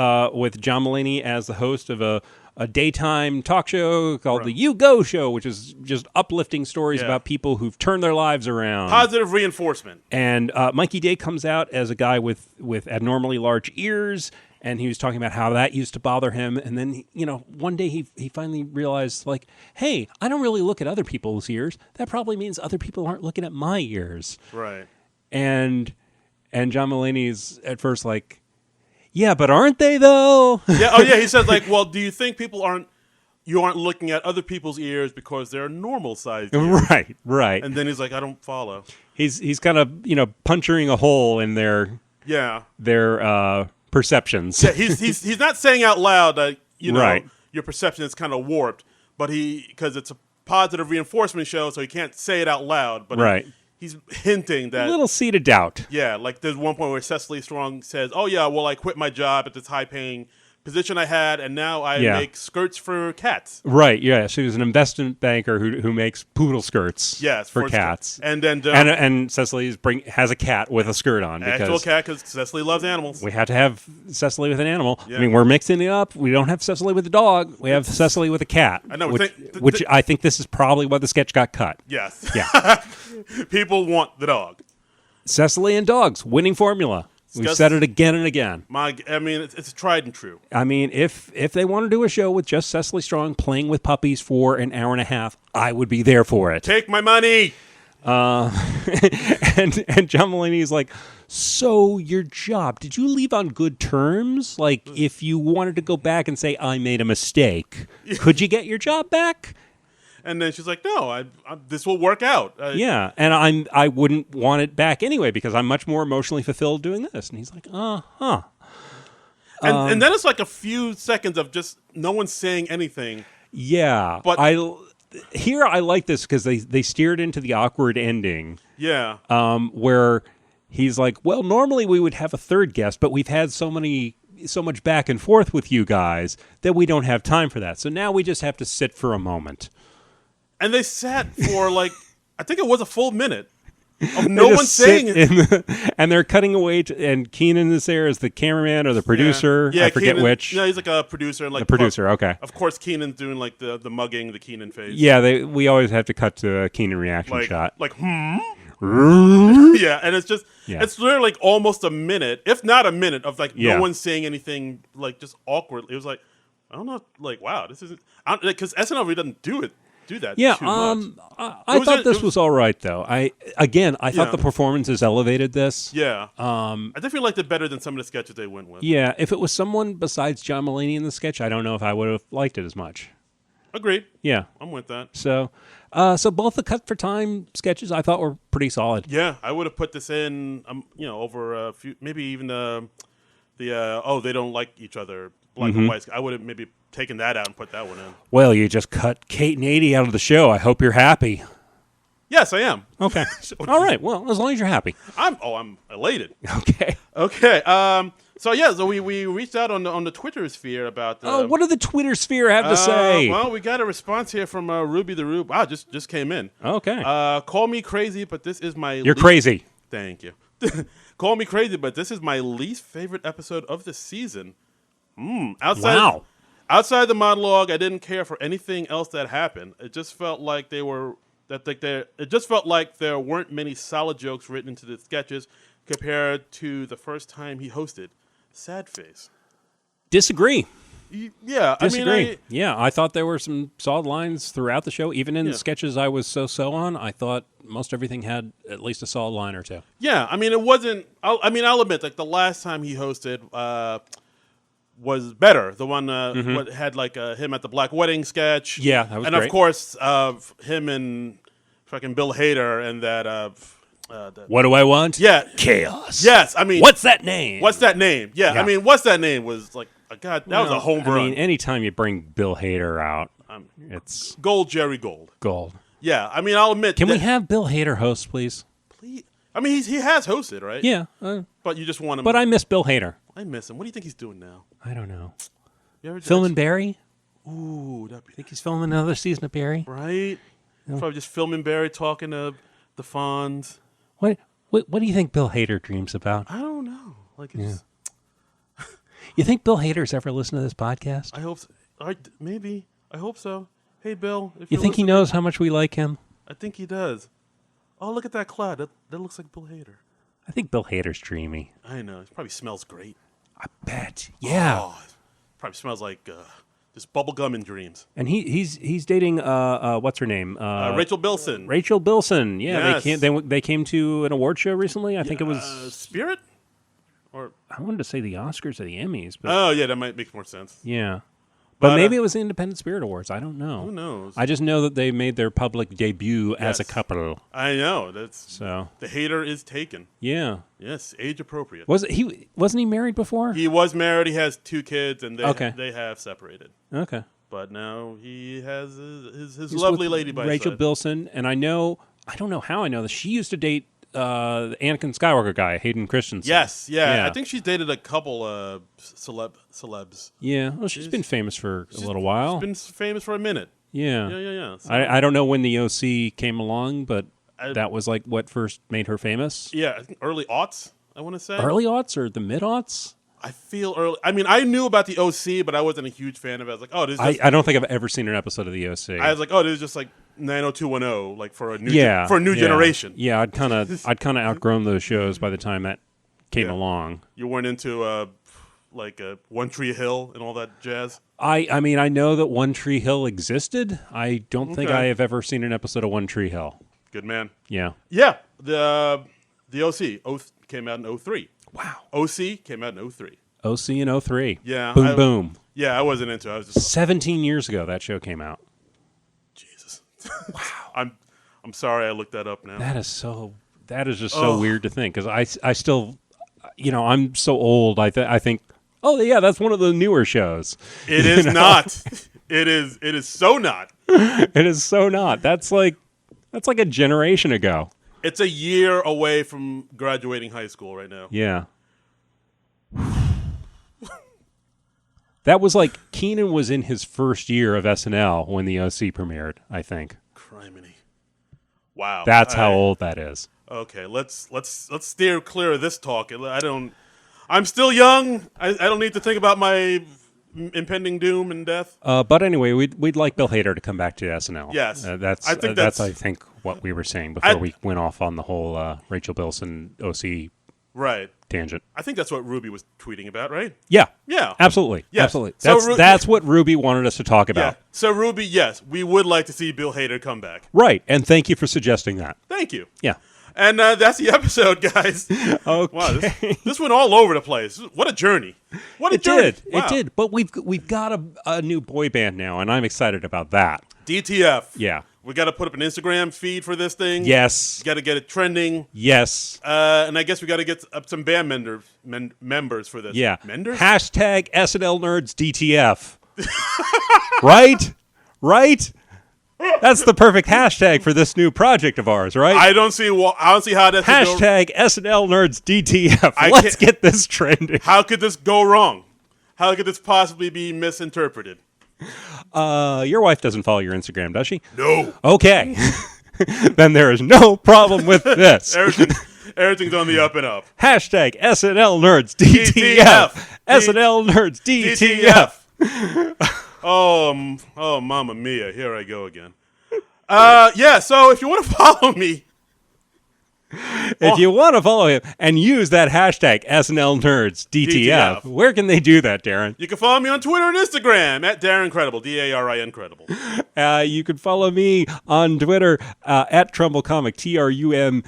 John Mulaney as the host of a daytime talk show called the You Go Show, which is just uplifting stories about people who've turned their lives around. Positive reinforcement. And Mikey Day comes out as a guy with abnormally large ears, and he was talking about how that used to bother him. And then, one day he finally realized, like, hey, I don't really look at other people's ears. That probably means other people aren't looking at my ears. Right. And John Mulaney's at first like, yeah, but aren't they though? Yeah. Oh, yeah. He says like, well, do you think people aren't looking at other people's ears because they're normal sized ears? Right. And then he's like, I don't follow. He's kind of puncturing a hole in their perceptions. Yeah. He's not saying out loud that Right. your perception is kind of warped, but because it's a positive reinforcement show, so he can't say it out loud. But he's hinting that a little seed of doubt. Yeah, like there's one point where Cecily Strong says, "Oh yeah, well I quit my job at this high-paying position I had, and now I make skirts for cats." Right. Yeah. She was an investment banker who makes poodle skirts. Yes, for cats. And then and Cecily has a cat with a skirt on. Actual cat, because Cecily loves animals. We had to have Cecily with an animal. Yeah. I mean, we're mixing it up. We don't have Cecily with a dog. We have Cecily with a cat. I know. Which I think this is probably why the sketch got cut. Yes. Yeah. People want the dog. Cecily and dogs, winning formula. We've said it again and again. It's tried and true. I mean, if they want to do a show with just Cecily Strong playing with puppies for an hour and a half, I would be there for it. Take my money. And John Mulaney is like, so your job, did you leave on good terms? Like, if you wanted to go back and say, I made a mistake, could you get your job back? And then she's like, "No, this will work out." Yeah, and I wouldn't want it back anyway because I'm much more emotionally fulfilled doing this. And he's like, "Uh-huh." And then it's like a few seconds of just no one saying anything. Yeah, but I like this because they steered into the awkward ending. Yeah, where he's like, "Well, normally we would have a third guest, but we've had so much back and forth with you guys that we don't have time for that. So now we just have to sit for a moment." And they sat for I think it was a full minute of no one saying it. And they're cutting away, and Keenan is there as the cameraman or the producer. Yeah, I forget Keenan, which. No, he's like a producer. And the producer, okay. Of course, Keenan's doing like the mugging, the Keenan face. Yeah, we always have to cut to a Keenan reaction shot. Yeah, and it's just, it's literally like almost a minute, if not a minute, of no one saying anything, just awkward. It was like, I don't know, wow, this isn't, because SNL really doesn't do that too much. I thought this was all right though. I thought the performances elevated this. Yeah. I definitely liked it better than some of the sketches they went with. Yeah, if it was someone besides John Mulaney in the sketch, I don't know if I would have liked it as much. Agreed. Yeah. I'm with that. So both the Cut for Time sketches I thought were pretty solid. Yeah, I would have put this in over a few, maybe even they don't like each other, black and white. I would have maybe taken that out and put that one in. Well, you just cut Kate and 80 out of the show. I hope you're happy. Yes, I am. Okay. All right. Well, as long as you're happy. I'm elated. Okay. So we reached out on the Twitter sphere about. What did the Twitter sphere have to say? Well, we got a response here from Ruby the Rube. Wow, just came in. Okay. Call me crazy, but this is my. You're crazy. Thank you. Call me crazy, but this is my least favorite episode of the season. Outside the monologue, I didn't care for anything else that happened. It just felt like there weren't many solid jokes written into the sketches compared to the first time he hosted. Sad face. Disagree. Yeah, disagree. I thought there were some solid lines throughout the show. Even in the sketches I was so on, I thought most everything had at least a solid line or two. Yeah, it wasn't. I'll admit, the last time he hosted was better. The one what had him at the Black Wedding sketch. Yeah, that was and great. Of course, him and fucking Bill Hader and that. What do I want? Yeah, chaos. Yes, what's that name? What's that name? Yeah, what's that name was like. God, that was a home run. Anytime you bring Bill Hader out, it's gold, Jerry Gold. Gold. Yeah, I'll admit. Can we have Bill Hader host, please? Please. He has hosted, right? Yeah. But you just want him. But I miss Bill Hader. I miss him. What do you think he's doing now? I don't know. You ever Filming Barry? Ooh, that'd be Think he's filming another season of Barry? right. Probably just filming Barry talking to the Fonz. What do you think Bill Hader dreams about? I don't know. Like, it's, You think Bill Hader's ever listened to this podcast? I hope so. Maybe. I hope so. Hey, Bill. If You you're think he listening, knows how much we like him? I think he does. Oh, look at that cloud. That looks like Bill Hader. I think Bill Hader's dreamy. I know. It probably smells great. I bet. Yeah. Oh, probably smells like just bubble gum in dreams. And he's dating what's her name? Rachel Bilson. Rachel Bilson. Yeah, Yes. they came to an award show recently. I think it was Spirit? Or I wanted to say the Oscars or the Emmys, but oh yeah, that might make more sense. yeah. But But, maybe it was the Independent Spirit Awards. I don't know. Who knows? I just know that they made their public debut as a Yes. couple. I know. That's So the hater is taken. yeah. Yes, age appropriate. Wasn't he married before? He was married. He has 2 kids, and Okay. they have separated. Okay. But now he has his He's lovely with lady by his Rachel side. Bilson, and I don't know how I know this. She used to date the Anakin Skywalker guy, Hayden Christensen. Yes, yeah. Yeah. I think she's dated a couple celebs. Yeah. Well, she's been famous for a little while. She's been famous for a minute. Yeah. Yeah. So, I don't know when the OC came along, but I- that was like what first made her famous. yeah, I think early aughts, I want to say. Early aughts or the mid aughts? I feel early. I mean, I knew about the OC, but I wasn't a huge fan of it. I was like, oh, this is just, I don't think I've ever seen an episode of the OC. I was like, oh, this is just like 90210, like for a new yeah, for a new generation. Yeah, I'd kind of outgrown those shows by the time that came Yeah. along. You weren't into like One Tree Hill and all that jazz. I mean, I know that One Tree Hill existed. I don't think Okay. I have ever seen an episode of One Tree Hill. Good man. Yeah. Yeah, the OC came out in 03. Wow. OC came out in 03. OC in 03. Yeah, Boom, boom. Yeah, I wasn't into it. I was just 17 years ago that show came out. Jesus. Wow. I'm sorry I looked that up now. That is just so weird to think, because I still, I'm so old. I think, oh yeah, that's one of the newer shows. It is not. It is so not. It is so not. That's like a generation ago. It's a year away from graduating high school right now. Yeah. That was like Keenan was in his first year of SNL when the OC premiered, I think. Criminy. Wow. That's how old that is. Okay, let's steer clear of this talk. I'm still young. I don't need to think about my impending doom and death. But anyway, we'd like Bill Hader to come back to SNL. Yes. That's I think that's that's- I think what we were saying before we went off on the whole Rachel Bilson OC Right. tangent. I think that's what Ruby was tweeting about, right? Yeah. Yeah. Absolutely. Yes. Absolutely. So That's what Ruby wanted us to talk Yeah. about. So Ruby, yes, we would like to see Bill Hader come back. Right. And thank you for suggesting that. Thank you. Yeah. And that's the episode, guys. Okay. Wow, this went all over the place. What a journey! What a journey! Wow. It did. But we've got a new boy band now, and I'm excited about that. DTF. Yeah. We got to put up an Instagram feed for this thing. Yes. Got to get it trending. Yes. And I guess we got to get up some band members for this. Yeah. Menders? Hashtag SNL Nerds DTF. Right? Right? That's the perfect hashtag for this new project of ours, right? I don't see how that could go. Hashtag SNL Nerds DTF. I Let's can't- get this trending. How could this go wrong? How could this possibly be misinterpreted? Your wife doesn't follow your Instagram, does she? No. Okay. Then there is no problem with this. Everything's on the up and up. Hashtag SNL Nerds DTF. SNL Nerds DTF. Oh, Mamma Mia! Here I go again. Yeah. So if you want to follow me, If you want to follow him and use that hashtag SNL Nerds DTF, DTF. where can they do that, Darren? you can follow me on Twitter and Instagram at Darren Credible, DARIN Credible. You can follow me on Twitter at Trumbull Comic, TRUMBULL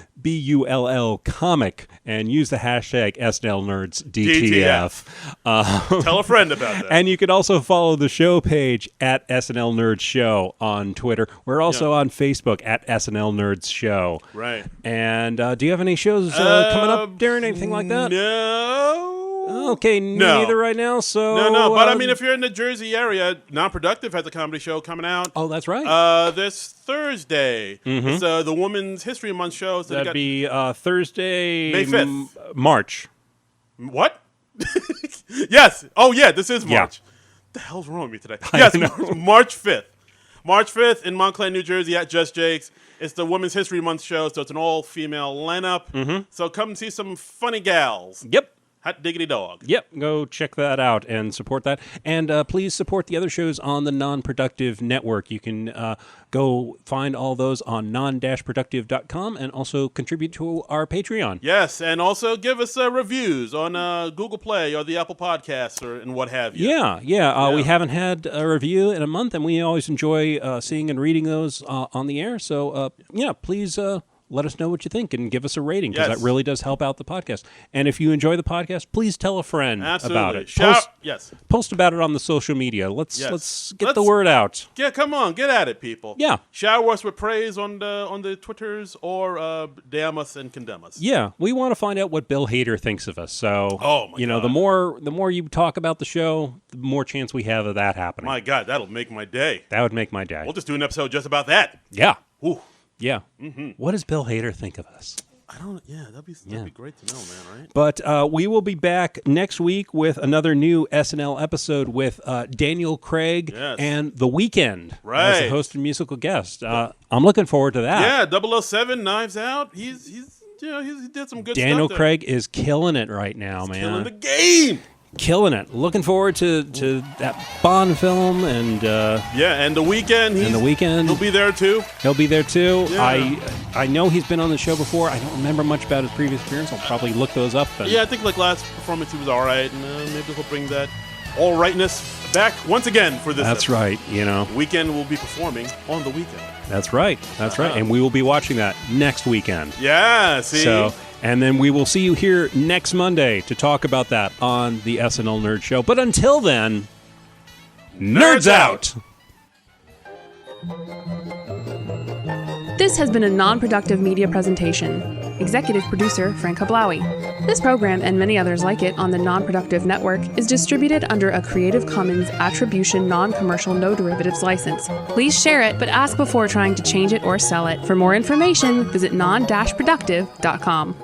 Comic, and use the hashtag SNL Nerds DTF. Tell a friend about that. And you can also follow the show page at SNL Nerds Show on Twitter. We're also on Facebook at SNL Nerds Show. Right. And do you have any shows coming up, Darren? Anything like that? No. Okay, No. neither right now. So No. But I mean, if you're in the Jersey area, Non-Productive has a comedy show coming out. oh, that's right. This Thursday. It's the Women's History Month show. So That'd be Thursday, May 5th. March. What? Yes. Oh, yeah, this is Yeah. March. What the hell's wrong with me today? Yes, March 5th. March 5th in Montclair, New Jersey at Just Jake's. It's the Women's History Month show, so it's an all-female lineup. Mm-hmm. So come see some funny gals. Yep. Hot diggity dog. Yep, go check that out and support that. And please support the other shows on the Non-Productive Network. You can go find all those on Non-Productive.com and also contribute to our Patreon. Yes, and also give us reviews on Google Play or the Apple Podcasts and what have you. Yeah. We haven't had a review in a month, and we always enjoy seeing and reading those on the air. So, please... let us know what you think and give us a rating, because that really does help out the podcast. And if you enjoy the podcast, please tell a friend about it. Post about it on the social media. Let's get the word out. Yeah, come on, get at it, people. Yeah, shower us with praise on the Twitters or damn us and condemn us. Yeah, we want to find out what Bill Hader thinks of us. So, God. The more you talk about the show, the more chance we have of that happening. My God, that'll make my day. That would make my day. We'll just do an episode just about that. Yeah. Ooh. Yeah. Mm-hmm. What does Bill Hader think of us? I don't. Yeah, that'd be great to know, man. Right? But we will be back next week with another new SNL episode with Daniel Craig and The Weeknd as the host and musical guest. I'm looking forward to that. Yeah, 007, Knives Out. He did some good stuff. Daniel Craig is killing it right now, man. Killing the game. Killing it. Looking forward to that Bond film and and The Weeknd. He'll be there too. Yeah. I know he's been on the show before. I don't remember much about his previous appearance. I'll probably look those up. I think last performance he was all right, and maybe he'll bring that all rightness back once again for this. That's right. Weeknd will be performing on The Weeknd. That's right. And we will be watching that next weekend. Yeah. See. And then we will see you here next Monday to talk about that on the SNL Nerd Show. But until then, Nerds out! This has been a non-productive media presentation. Executive producer, Frank Hablawi. This program and many others like it on the Non-Productive Network is distributed under a Creative Commons Attribution Non-Commercial No Derivatives license. Please share it, but ask before trying to change it or sell it. For more information, visit non-productive.com.